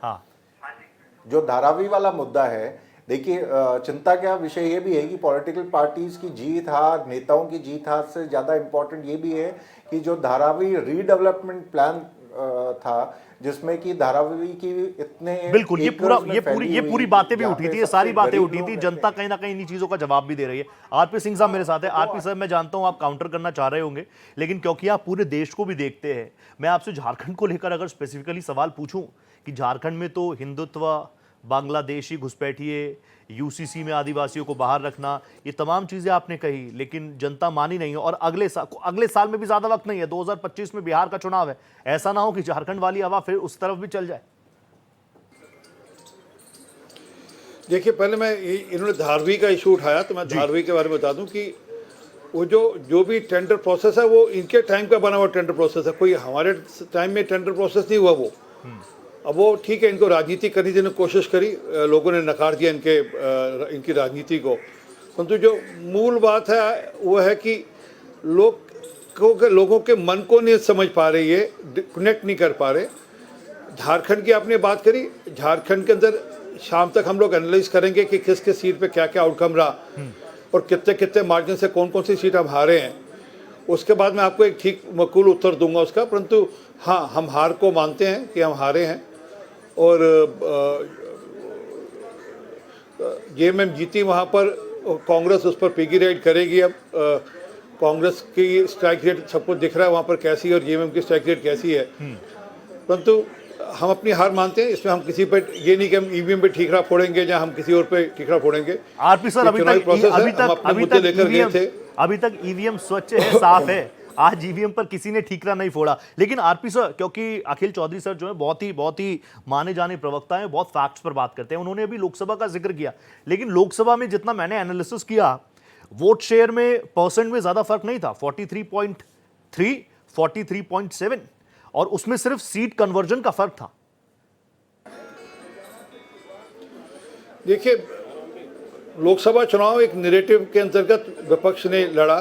जो धारावी वाला मुद्दा है, देखिए चिंता का विषय ये भी है कि पॉलिटिकल पार्टीज की जीत हार, नेताओं की जीत हार से ज्यादा इम्पोर्टेंट ये भी है कि जो धारावी रीडेवलपमेंट प्लान था, जिसमें कि धारावी की इतने बिल्कुल ये पूरी बातें भी उठी थी, ये सारी बातें उठी थी। जनता कहीं ना कहीं इन्हीं चीजों का जवाब भी दे रही है। आरपी सिंह साहब मेरे साथ है। आरपी साहब, मैं जानता हूं आप काउंटर करना चाह रहे होंगे, लेकिन क्योंकि आप पूरे देश को भी देखते हैं, मैं आपसे झारखंड को लेकर अगर स्पेसिफिकली सवाल पूछूं कि झारखंड में तो हिंदुत्व, बांग्लादेशी घुसपैठिए, यूसीसी में आदिवासियों को बाहर रखना, ये तमाम चीजें आपने कही, लेकिन जनता मानी नहीं है। और अगले साल में भी ज्यादा वक्त नहीं है, 2025 में बिहार का चुनाव है। ऐसा ना हो कि झारखंड वाली हवा फिर उस तरफ भी चल जाए। देखिए, पहले मैं इन्होंने धारवी का इशू उठाया, तो मैं धारवी के बारे में बता दूं कि वो जो भी टेंडर प्रोसेस है, वो इनके टाइम का बना हुआ टेंडर प्रोसेस है, कोई हमारे टाइम में टेंडर प्रोसेस नहीं हुआ वो। अब वो ठीक है, इनको राजनीति करने की कोशिश करी, लोगों ने नकार दिया इनकी राजनीति को, परंतु जो मूल बात है वो है कि लोगों के मन को नहीं समझ पा रहे, ये कनेक्ट नहीं कर पा रहे। झारखंड की आपने बात करी, झारखंड के अंदर शाम तक हम लोग एनालाइज करेंगे कि किस किस सीट पे क्या क्या आउटकम रहा और कितने कितने मार्जिन से कौन कौन सी सीट हम हारे हैं। उसके बाद मैं आपको एक ठीक मकूल उत्तर दूंगा उसका, परंतु हाँ, हम हार को मानते हैं कि हम हारे हैं, और जेएमएम जीती वहाँ पर, कांग्रेस उस पर पिगी राइड करेगी। अब कांग्रेस की स्ट्राइक रेट सबको दिख रहा है वहाँ पर कैसी है और जेएमएम की स्ट्राइक रेट कैसी है, परंतु हम अपनी हार मानते हैं। इसमें हम किसी पे ये नहीं कि हम ईवीएम पे ठीकरा फोड़ेंगे या हम किसी और पे ठीकरा फोड़ेंगे। आरपी सर, अभी तक ईवीएम स्वच्छ है, साफ है। आज ईवीएम पर किसी ने ठीकरा नहीं फोड़ा। लेकिन आरपी सर, क्योंकि अखिल चौधरी सर जो है बहुत ही माने जाने प्रवक्ता हैं, बहुत फैक्ट्स पर बात करते हैं, उन्होंने अभी लोकसभा का जिक्र किया, लेकिन लोकसभा में जितना मैंने एनालिसिस किया, वोट शेयर में परसेंट में ज्यादा फर्क नहीं था, 43.3 43.7, और उसमें सिर्फ सीट कन्वर्जन का फर्क था। देखिए, लोकसभा चुनाव एक नैरेटिव के अंतर्गत विपक्ष ने लड़ा,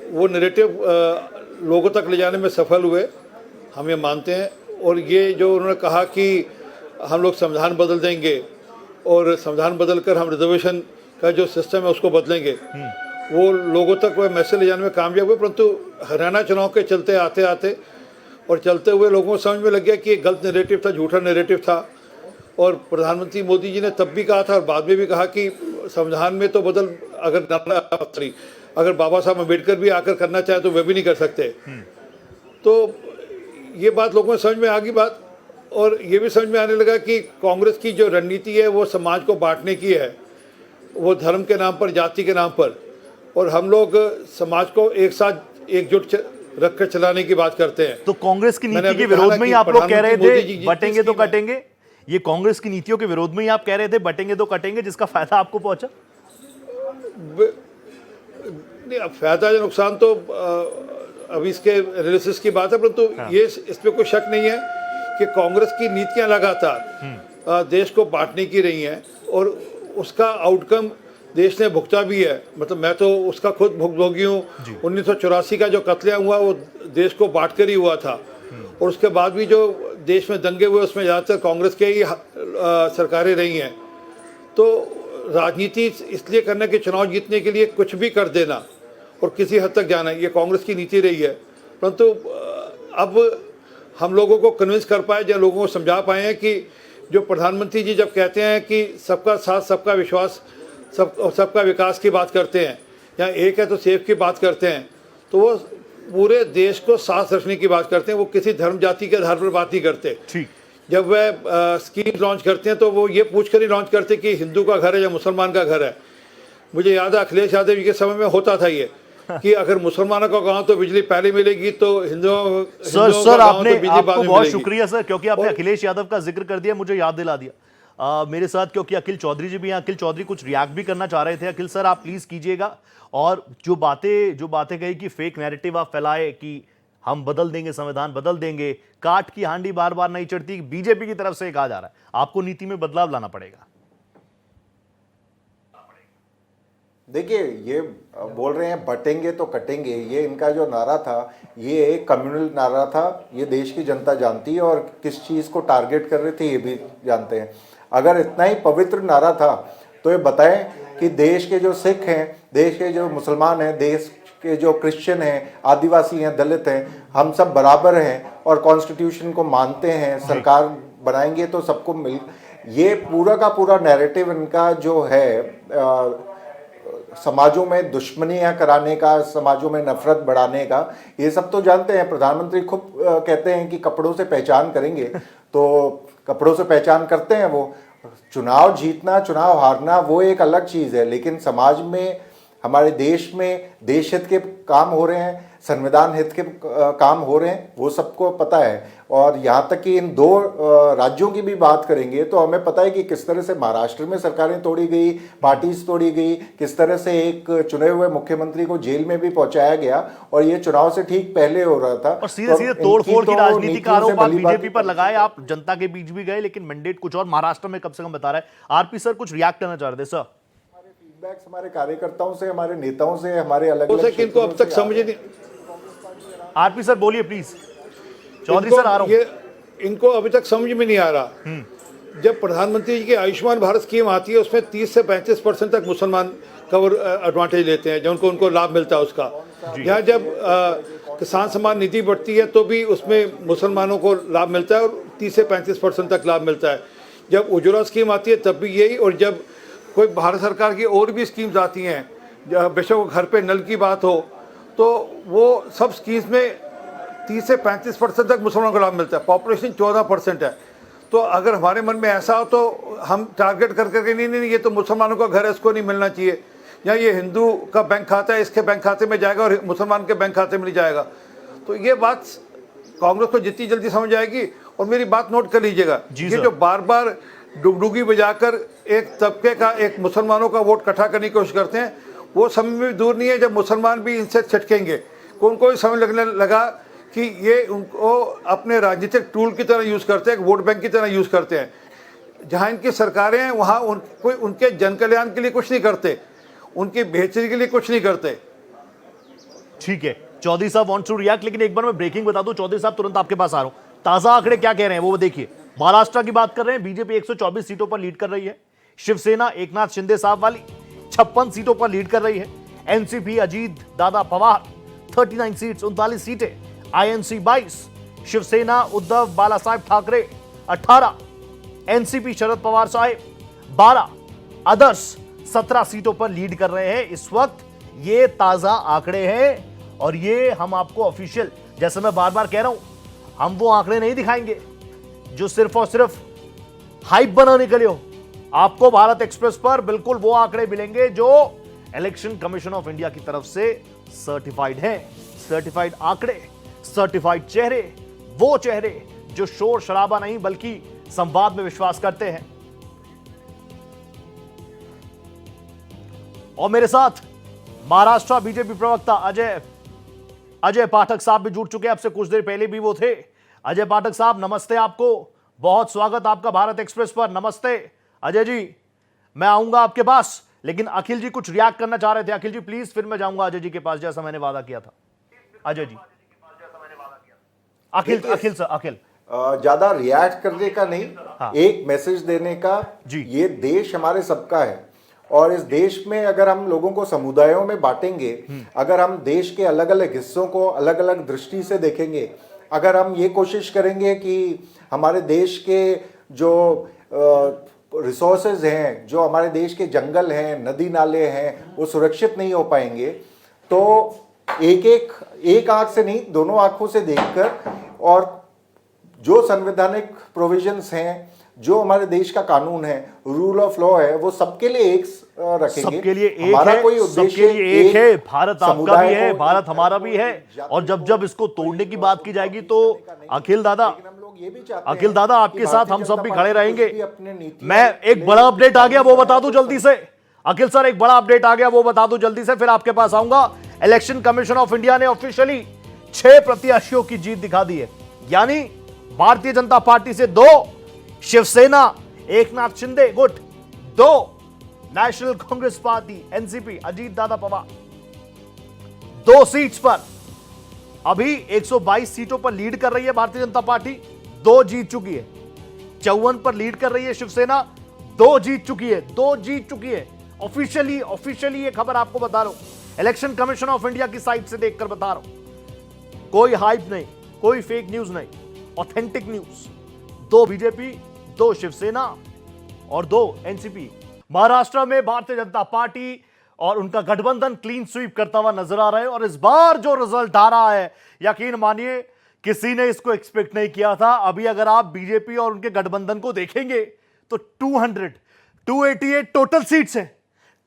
वो नैरेटिव लोगों तक ले जाने में सफल हुए, हम ये मानते हैं। और ये जो उन्होंने कहा कि हम लोग संविधान बदल देंगे और संविधान बदलकर हम रिजर्वेशन का जो सिस्टम है उसको बदलेंगे, वो लोगों तक वह मैसेज ले जाने में कामयाब हुए। परंतु हरियाणा चुनाव के चलते आते और चलते हुए लोगों को समझ में लग गया कि ये गलत नैरेटिव था, झूठा नैरेटिव था। और प्रधानमंत्री मोदी जी ने तब भी कहा था और बाद में भी कहा कि संविधान में तो बदल अगर बाबा साहब अम्बेडकर भी आकर करना चाहे तो वह भी नहीं कर सकते। तो ये बात लोगों में समझ में आ गई बात, और ये भी समझ में आने लगा कि कांग्रेस की जो रणनीति है वो समाज को बांटने की है, वो धर्म के नाम पर, जाति के नाम पर, और हम लोग समाज को एक साथ एकजुट रखकर चलाने की बात करते हैं। तो कांग्रेस की नीति के विरोध में ही आप लोग कह रहे थे बटेंगे तो कटेंगे, ये कांग्रेस की नीतियों के विरोध में ही आप कह रहे थे बटेंगे तो कटेंगे, जिसका फायदा आपको पहुंचा? नहीं, अब फायदा या नुकसान तो अभी इसके एनालिसिस की बात है, परंतु ये इसमें कोई शक नहीं है कि कांग्रेस की नीतियां लगातार देश को बांटने की रही हैं और उसका आउटकम देश ने भुगता भी है। मतलब मैं तो उसका खुद भुगतभोगी हूँ। 1984 का जो कत्लेआम हुआ वो देश को बांट कर ही हुआ था, और उसके बाद भी जो देश में दंगे हुए उसमें ज़्यादातर कांग्रेस के ही सरकारें रही हैं। तो राजनीति इसलिए करना कि चुनाव जीतने के लिए कुछ भी कर देना और किसी हद तक जाना, ये कांग्रेस की नीति रही है। परंतु अब हम लोगों को कन्विंस कर पाए, जब लोगों को समझा पाए हैं कि जो प्रधानमंत्री जी जब कहते हैं कि सबका साथ सबका विश्वास सबका विकास की बात करते हैं, या एक है तो सेफ की बात करते हैं, तो वो पूरे देश को साथ रखने की बात करते हैं। वो किसी धर्म जाति के आधार पर बात नहीं करते। ठीक, जब वह स्कीम लॉन्च करते हैं तो वो ये पूछ कर ही लॉन्च करते कि हिंदू का घर है या मुसलमान का घर है। मुझे याद है अखिलेश यादव जी के समय में होता था ये कि अगर मुसलमानों का गांव तो बिजली पहले मिलेगी, तो हिंदुओं सर आपने आपको बहुत शुक्रिया सर, क्योंकि आपने अखिलेश यादव का जिक्र कर दिया, मुझे याद दिला दिया मेरे साथ, क्योंकि अखिल चौधरी जी भी हैं। अखिल चौधरी कुछ रिएक्ट भी करना चाह रहे थे। अखिल सर आप प्लीज कीजिएगा, और जो बातें कही कि फेक नैरेटिव आप फैलाए कि हम बदल देंगे, संविधान बदल देंगे, काट की हांडी बार बार नहीं चढ़ती, बीजेपी की तरफ से कहा जा रहा है आपको नीति में बदलाव लाना पड़ेगा। देखिए, ये बोल रहे हैं बटेंगे तो कटेंगे, ये इनका जो नारा था ये एक कम्युनल नारा था। ये देश की जनता जानती है और किस चीज़ को टारगेट कर रहे थे ये भी जानते हैं। अगर इतना ही पवित्र नारा था तो ये बताएं कि देश के जो सिख हैं, देश के जो मुसलमान हैं, देश के जो क्रिश्चियन हैं, आदिवासी हैं, दलित हैं, हम सब बराबर हैं और कॉन्स्टिट्यूशन को मानते हैं, सरकार बनाएंगे तो सबको मिल, ये पूरा का पूरा नैरेटिव इनका जो है समाजों में दुश्मनियां कराने का, समाजों में नफरत बढ़ाने का, ये सब तो जानते हैं। प्रधानमंत्री खुद कहते हैं कि कपड़ों से पहचान करेंगे, तो कपड़ों से पहचान करते हैं वो। चुनाव जीतना, चुनाव हारना वो एक अलग चीज़ है, लेकिन समाज में, हमारे देश में देश हित के काम हो रहे हैं, संविधान हित के काम हो रहे हैं, वो सबको पता है। और यहाँ तक कि इन दो राज्यों की भी बात करेंगे तो हमें पता है कि किस तरह से महाराष्ट्र में सरकारें तोड़ी गई, पार्टीज तोड़ी गई, किस तरह से एक चुने हुए मुख्यमंत्री को जेल में भी पहुंचाया गया, और ये चुनाव से ठीक पहले हो रहा था। और सीधे सीधे तोड़फोड़ की राजनीति का आरोप आप बीजेपी पर लगाए, आप जनता के बीच भी गए, लेकिन मैंडेट कुछ और महाराष्ट्र में कम से कम बता रहा है। आरपी सर कुछ रिएक्ट करना चाह रहे थे सर? हमारे कार्यकर्ताओं से, हमारे नेताओं से, हमारे अलग इनको अब तक समझ नहीं। आरपी सर बोलिए प्लीज। चौधरी सर आ रहा हूं। इनको अभी तक समझ में नहीं आ रहा। जब प्रधानमंत्री जी की आयुष्मान भारत स्कीम आती है उसमें 30 से 35% तक मुसलमान कवर एडवांटेज लेते हैं, जो उनको लाभ मिलता है उसका। यहाँ जब किसान सम्मान निधि बढ़ती है तो भी उसमें मुसलमानों को लाभ मिलता है और 30 से 35% तक लाभ मिलता है। जब उज्ज्वला स्कीम आती है तब भी यही, और जब कोई भारत सरकार की और भी स्कीम्स आती हैं, बेशक घर पे नल की बात हो, तो वो सब स्कीम्स में 30 से 35% तक मुसलमानों को लाभ मिलता है। पॉपुलेशन 14% है। तो अगर हमारे मन में ऐसा हो तो हम टारगेट कर करके नहीं ये तो मुसलमानों का घर है, इसको नहीं मिलना चाहिए, या ये हिंदू का बैंक खाता है, इसके बैंक खाते में जाएगा और मुसलमान के बैंक खाते में नहीं जाएगा। तो ये बात कांग्रेस को जितनी जल्दी समझ आएगी। और मेरी बात नोट कर लीजिएगा, ये जो बार बार डुगडुगी बजाकर एक तबके का, एक मुसलमानों का वोट इकट्ठा करने की कोशिश करते हैं, वो समय भी दूर नहीं है जब मुसलमान भी इनसे छिटकेंगे। उनको भी समय लगने लगा कि ये उनको अपने राजनीतिक टूल की तरह यूज़ करते हैं, वोट बैंक की तरह यूज़ करते हैं। जहाँ इनकी सरकारें हैं वहाँ कोई उनके जन कल्याण के लिए कुछ नहीं करते, उनकी बेहतरी के लिए कुछ नहीं करते। ठीक है, चौधरी साहब वांट्स टू रिएक्ट, लेकिन एक बार मैं ब्रेकिंग बता दूं। चौधरी साहब तुरंत आपके पास आ रहा हूं। ताजा आंकड़े क्या कह रहे हैं वो देखिए। महाराष्ट्र की बात कर रहे हैं, बीजेपी 124 सीटों पर लीड कर रही है। शिवसेना एकनाथ शिंदे साहब वाली 56 सीटों पर लीड कर रही है। एनसीपी अजीत दादा पवार 39 सीट्स 39 सीटें, आईएनसी 22, शिवसेना उद्धव बाला साहेब ठाकरे 18, एनसीपी शरद पवार साहेब 12, अदर्स 17 सीटों पर लीड कर रहे हैं इस वक्त। ये ताजा आंकड़े हैं और ये हम आपको ऑफिशियल, जैसे मैं बार बार कह रहा हूं, हम वो आंकड़े नहीं दिखाएंगे जो सिर्फ और सिर्फ हाइप बनाने के लिए हो। आपको भारत एक्सप्रेस पर बिल्कुल वो आंकड़े मिलेंगे जो इलेक्शन कमीशन ऑफ इंडिया की तरफ से सर्टिफाइड हैं। सर्टिफाइड आंकड़े, सर्टिफाइड चेहरे, वो चेहरे जो शोर शराबा नहीं बल्कि संवाद में विश्वास करते हैं। और मेरे साथ महाराष्ट्र बीजेपी प्रवक्ता अजय पाठक साहब भी जुड़ चुके हैं। आपसे कुछ देर पहले भी वो थे। अजय पाठक साहब नमस्ते, आपको बहुत स्वागत आपका भारत एक्सप्रेस पर। नमस्ते अजय जी, मैं आऊंगा आपके पास, लेकिन अखिल जी कुछ रिएक्ट करना चाह रहे थे। अखिल जी प्लीज, फिर मैं जाऊंगा अजय जी के पास जैसा मैंने वादा किया था। अजय जी, अखिल सर, अखिल ज्यादा रिएक्ट करने का नहीं, हाँ। एक मैसेज देने का जी। ये देश हमारे सबका है और इस देश में अगर हम लोगों को समुदायों में बांटेंगे, अगर हम देश के अलग अलग हिस्सों को अलग अलग दृष्टि से देखेंगे, अगर हम ये कोशिश करेंगे कि हमारे देश के जो रिसोर्सेज हैं, जो हमारे देश के जंगल हैं, नदी नाले हैं, वो सुरक्षित नहीं हो पाएंगे, तो एक आंख से नहीं, दोनों आंखों से देखकर, और जो संवैधानिक प्रोविजंस हैं, जो हमारे देश का कानून है, रूल ऑफ लॉ है, वो सबके लिए एक रखेंगे। सबके लिए एक हमारा है, कोई उद्देश्य सबके लिए एक है। भारत आपका समुदाय भी है, को भारत हमारा भी है। और जब इसको तोड़ने की बात की जाएगी तो अखिल दादा, आपके साथ हम सब भी खड़े रहेंगे। मैं एक बड़ा अपडेट आ गया वो बता दूं जल्दी से। अखिल सर, एक बड़ा अपडेट आ गया वो बता दूं जल्दी से, फिर आपके पास आऊंगा। इलेक्शन कमीशन ऑफ इंडिया ने ऑफिशियली 6 प्रत्याशियों की जीत दिखा दी है। यानी भारतीय जनता पार्टी से 2, शिवसेना एकनाथ शिंदे गुट 2, national Congress party NCP Ajit Dada Pawar 2 seats पर अभी 122 सीटों पर लीड कर रही है भारतीय जनता पार्टी, 2 जीत चुकी है। 54 पर लीड कर रही है शिवसेना, 2 जीत चुकी है। ऑफिशियली ये खबर आपको बता रहा हूं, इलेक्शन कमीशन ऑफ इंडिया की साइट से देखकर बता रहा हूं। कोई हाइप नहीं, कोई फेक न्यूज नहीं, ऑथेंटिक न्यूज। 2 बीजेपी, 2 शिवसेना और 2 एनसीपी। महाराष्ट्र में भारतीय जनता पार्टी और उनका गठबंधन क्लीन स्वीप करता हुआ नजर आ रहा है। और इस बार जो रिजल्ट आ रहा है, यकीन मानिए किसी ने इसको एक्सपेक्ट नहीं किया था। अभी अगर आप बीजेपी और उनके गठबंधन को देखेंगे तो 288 टोटल सीट्स हैं।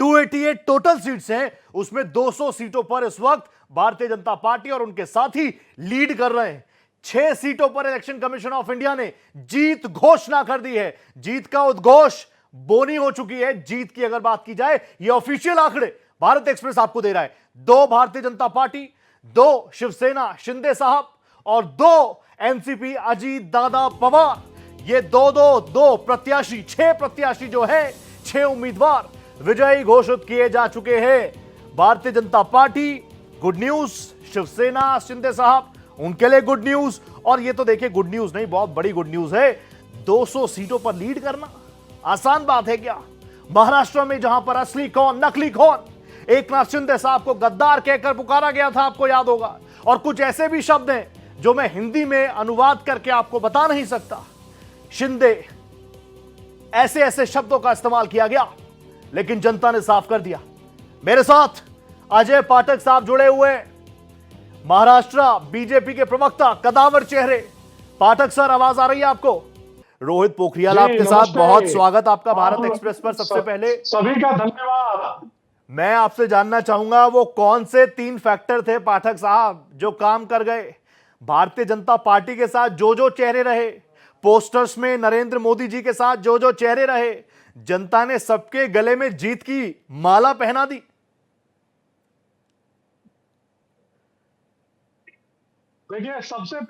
288 टोटल सीट्स हैं, उसमें 200 सीटों पर इस वक्त भारतीय जनता पार्टी और उनके साथी लीड कर रहे हैं। 6 सीटों पर इलेक्शन कमीशन ऑफ इंडिया ने जीत घोषणा कर दी है। जीत का उद्घोष बोनी हो चुकी है। जीत की अगर बात की जाए, ये ऑफिशियल आंकड़े भारत एक्सप्रेस आपको दे रहा है। 2 भारतीय जनता पार्टी, 2 शिवसेना शिंदे साहब और 2 एनसीपी अजीत दादा पवार। ये 2 प्रत्याशी, 6 प्रत्याशी जो है, 6 उम्मीदवार विजयी घोषित किए जा चुके हैं। भारतीय जनता पार्टी गुड न्यूज, शिवसेना शिंदे साहब उनके लिए गुड न्यूज। और ये तो देखिए गुड न्यूज नहीं, बहुत बड़ी गुड न्यूज है। 200 सीटों पर लीड करना आसान बात है क्या? महाराष्ट्र में जहां पर असली कौन नकली कौन, एकनाथ शिंदे साहब को गद्दार कहकर पुकारा गया था, आपको याद होगा। और कुछ ऐसे भी शब्द हैं जो मैं हिंदी में अनुवाद करके आपको बता नहीं सकता। शिंदे, ऐसे शब्दों का इस्तेमाल किया गया, लेकिन जनता ने साफ कर दिया। मेरे साथ अजय पाठक साहब जुड़े हुए, महाराष्ट्र बीजेपी के प्रवक्ता, कदावर चेहरे। पाठक सर, आवाज आ रही है आपको? रोहित पोखरियाल आपके साथ, बहुत स्वागत आपका भारत एक्सप्रेस पर। सबसे पहले सभी का धन्यवाद। मैं आपसे जानना चाहूंगा वो कौन से 3 फैक्टर थे पाठक साहब जो काम कर गए? भारतीय जनता पार्टी के साथ जो चेहरे रहे, पोस्टर्स में नरेंद्र मोदी जी के साथ जो चेहरे रहे, जनता ने सबके गले में जीत की माला पहना दी। देखिए, सबसे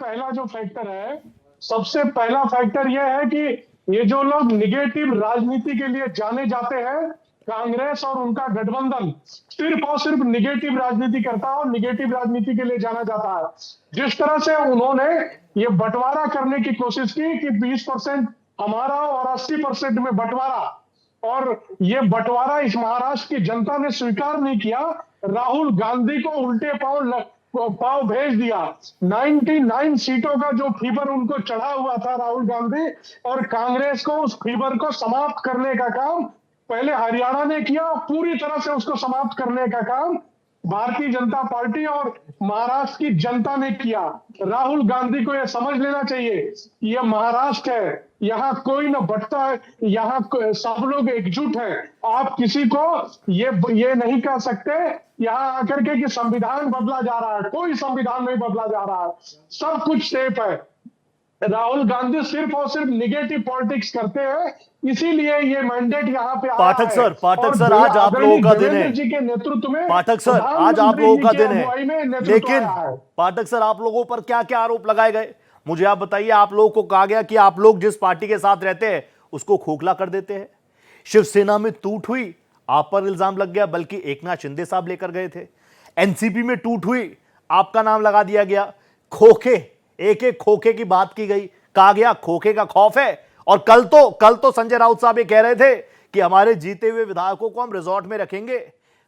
पहला फैक्टर यह है कि ये जो लोग निगेटिव राजनीति के लिए जाने जाते हैं, कांग्रेस और उनका गठबंधन सिर्फ और सिर्फ निगेटिव राजनीति करता है और निगेटिव राजनीति के लिए जाना जाता है। जिस तरह से उन्होंने ये बंटवारा करने की कोशिश की कि 20% हमारा और 80% में बंटवारा, और ये बंटवारा इस महाराष्ट्र की जनता ने स्वीकार नहीं किया। राहुल गांधी को उल्टे पांव भेज दिया। 99 सीटों का जो फीवर उनको चढ़ा हुआ था राहुल गांधी, और कांग्रेस को उस फीवर को समाप्त करने का काम पहले हरियाणा ने किया, पूरी तरह से उसको समाप्त करने का काम भारतीय जनता पार्टी और महाराष्ट्र की जनता ने किया। राहुल गांधी को यह समझ लेना चाहिए, यह महाराष्ट्र है, यहाँ कोई न बटता है, यहाँ सब लोग एकजुट हैं। आप किसी को ये नहीं कह सकते यहाँ आकर के कि संविधान बदला जा रहा है, कोई संविधान नहीं बदला जा रहा है, सब कुछ सेफ है। राहुल गांधी सिर्फ और सिर्फ निगेटिव पॉलिटिक्स करते हैं, इसीलिए ये मैंडेट यहाँ पे पाठक सर आज आप लोगों का दिन है। जी के नेतृत्व में पाठक सर आज आप लोगों का दिन है, लेकिन है। पाठक सर आप लोगों पर क्या क्या आरोप लगाए गए, मुझे आप बताइए। आप लोगों को कहा गया कि आप लोग जिस पार्टी के साथ रहते हैं उसको खोखला कर देते हैं। शिवसेना में टूट हुई, आप पर इल्जाम लग गया, बल्कि एकनाथ शिंदे साहब लेकर गए थे। एनसीपी में टूट हुई, आपका नाम लगा दिया गया। खोखे, एक एक खोखे की बात की गई, कहा गया खोखे का खौफ है। और कल तो संजय राउत साहब ये कह रहे थे कि हमारे जीते हुए विधायकों को हम रिजॉर्ट में रखेंगे,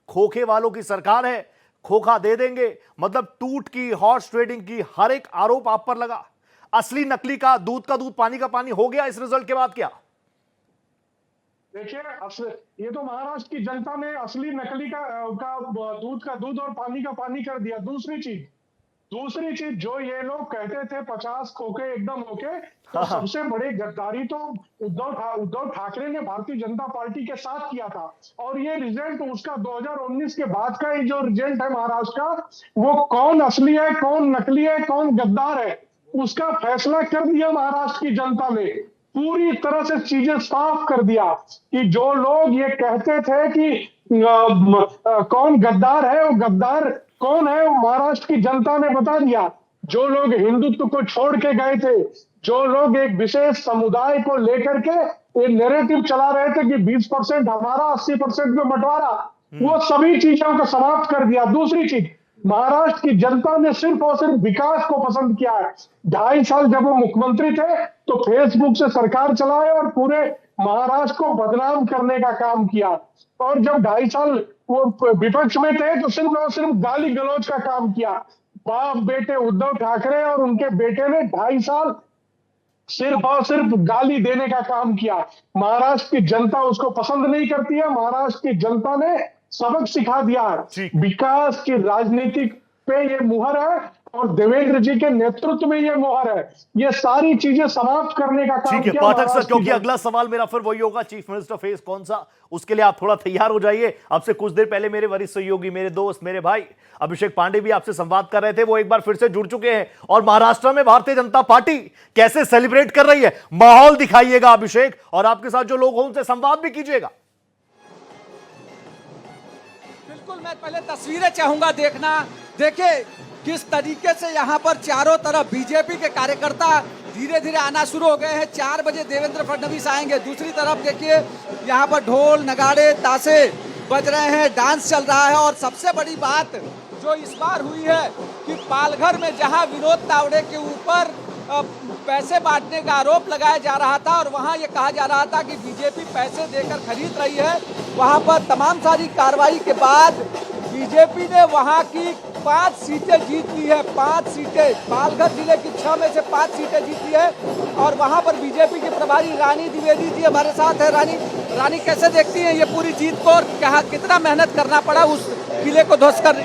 खोखे वालों की सरकार है, खोखा दे देंगे। मतलब टूट की, हॉर्स ट्रेडिंग की, हर एक आरोप आप पर लगा। असली नकली का दूध पानी का पानी हो गया इस रिजल्ट के बाद क्या? देखिए, ये तो महाराष्ट्र की जनता ने असली नकली का दूध और पानी का पानी कर दिया। दूसरी चीज जो ये लोग कहते थे 50 खोखे एकदम होके, तो सबसे बड़ी गद्दारी तो उद्धव ठाकरे ने भारतीय जनता पार्टी के साथ किया था। और ये रिजल्ट उसका 2019 के बाद का ये जो रिजल्ट है महाराष्ट्र का, वो कौन असली है, कौन नकली है, कौन गद्दार है, उसका फैसला कर दिया महाराष्ट्र की जनता ने। पूरी तरह से चीजें साफ कर दिया कि जो लोग ये कहते थे कि कौन गद्दार है, वो गद्दार कौन है, महाराष्ट्र की जनता ने बता दिया। जो लोग हिंदुत्व को छोड़ के गए थे, जो लोग एक विशेष समुदाय को लेकर के एक नैरेटिव चला रहे थे कि 20% हमारा, 80% में बंटवारा, वो सभी चीजों को समाप्त कर दिया। दूसरी चीज, महाराष्ट्र की जनता ने सिर्फ और सिर्फ विकास को पसंद किया है। 2.5 साल जब वो मुख्यमंत्री थे तो फेसबुक से सरकार चलाए और पूरे महाराष्ट्र को बदनाम करने का काम किया। और जब 2.5 साल वो विपक्ष में थे तो सिर्फ और सिर्फ गाली गलौज का काम किया। बाप बेटे उद्धव ठाकरे और उनके बेटे ने 2.5 साल सिर्फ और सिर्फ गाली देने का काम किया। महाराष्ट्र की जनता उसको पसंद नहीं करती है। महाराष्ट्र की जनता ने सबक सिखा दिया है। विकास की राजनीति पे ये मुहर है और देवेंद्र जी के नेतृत्व में ये मुहर है। ये सारी चीजें समाप्त करने का काम किया पाठक सर, क्योंकि अगला सवाल मेरा फिर वही होगा, चीफ मिनिस्टर फेस कौन सा, उसके लिए आप थोड़ा तैयार हो जाइए। आपसे कुछ देर पहले मेरे वरिष्ठ सहयोगी, मेरे दोस्त, मेरे भाई अभिषेक पांडे भी आपसे संवाद कर रहे थे, वो एक बार फिर से जुड़ चुके हैं। और महाराष्ट्र में भारतीय जनता पार्टी कैसे सेलिब्रेट कर रही है, माहौल दिखाइएगा अभिषेक, और आपके साथ जो लोग हो उनसे संवाद भी कीजिएगा। बिल्कुल, मैं पहले तस्वीरें चाहूंगा देखना। देखिए किस तरीके से यहाँ पर चारों तरफ बीजेपी के कार्यकर्ता धीरे धीरे आना शुरू हो गए हैं। 4 बजे देवेंद्र फडणवीस आएंगे। दूसरी तरफ देखिए यहाँ पर ढोल नगाड़े ताशे बज रहे हैं, डांस चल रहा है। और सबसे बड़ी बात जो इस बार हुई है कि पालघर में जहाँ विनोद तावड़े के ऊपर पैसे बांटने का आरोप लगाया जा रहा था और वहाँ ये कहा जा रहा था कि बीजेपी पैसे देकर खरीद रही है, वहाँ पर तमाम सारी कार्रवाई के बाद बीजेपी ने वहाँ की 5 सीटें जीत ली है। 5 सीटें, पालघर जिले की 6 में से 5 सीटें जीत ली है। और वहाँ पर बीजेपी की प्रभारी रानी द्विवेदी जी हमारे साथ है। रानी कैसे देखती हैं ये पूरी जीत को, और कहाँ कितना मेहनत करना पड़ा उस किले को ध्वस्त करने?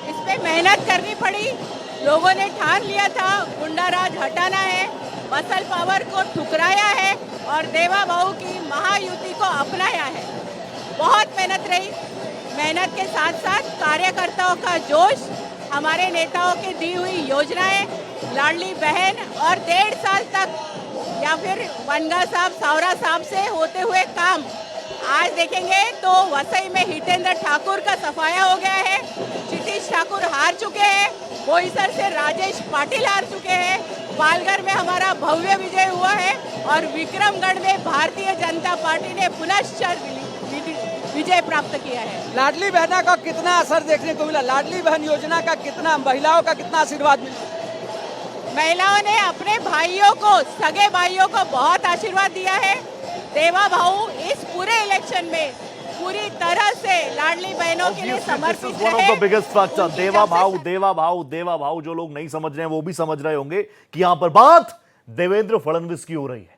इस पे मेहनत करनी पड़ी। लोगों ने ठान लिया था गुंडा राज हटाना है, मसल पावर को ठुकराया है और देवा बहू की महायुति को अपनाया है। बहुत मेहनत रही। मेहनत के साथ साथ कार्यकर्ताओं का जोश, हमारे नेताओं की दी हुई योजनाएं, लाडली बहन और 1.5 साल तक या फिर वनगा साहब, सावरा साहब से होते हुए काम आज देखेंगे तो वसई में हितेंद्र ठाकुर का सफाया हो गया है। क्षितिज ठाकुर हार चुके हैं, बोईसर से राजेश पाटिल हार चुके हैं, पालघर में हमारा भव्य विजय हुआ है और विक्रमगढ़ में भारतीय जनता पार्टी ने पुनश्च विजय प्राप्त किया है। लाडली बहना का कितना असर देखने को मिला? लाडली बहन योजना का कितना, महिलाओं का कितना आशीर्वाद मिला? महिलाओं ने अपने भाइयों को, सगे भाइयों को बहुत आशीर्वाद दिया है। देवा भाऊ इस पूरे इलेक्शन में पूरी तरह से लाडली बहनों के लिए समर्पित रहे। बिगेस्ट फैक्टर देवा भाऊ जो लोग नहीं समझ रहे हैं वो भी समझ रहे होंगे कि यहां पर बात देवेंद्र फडणवीस की हो रही है।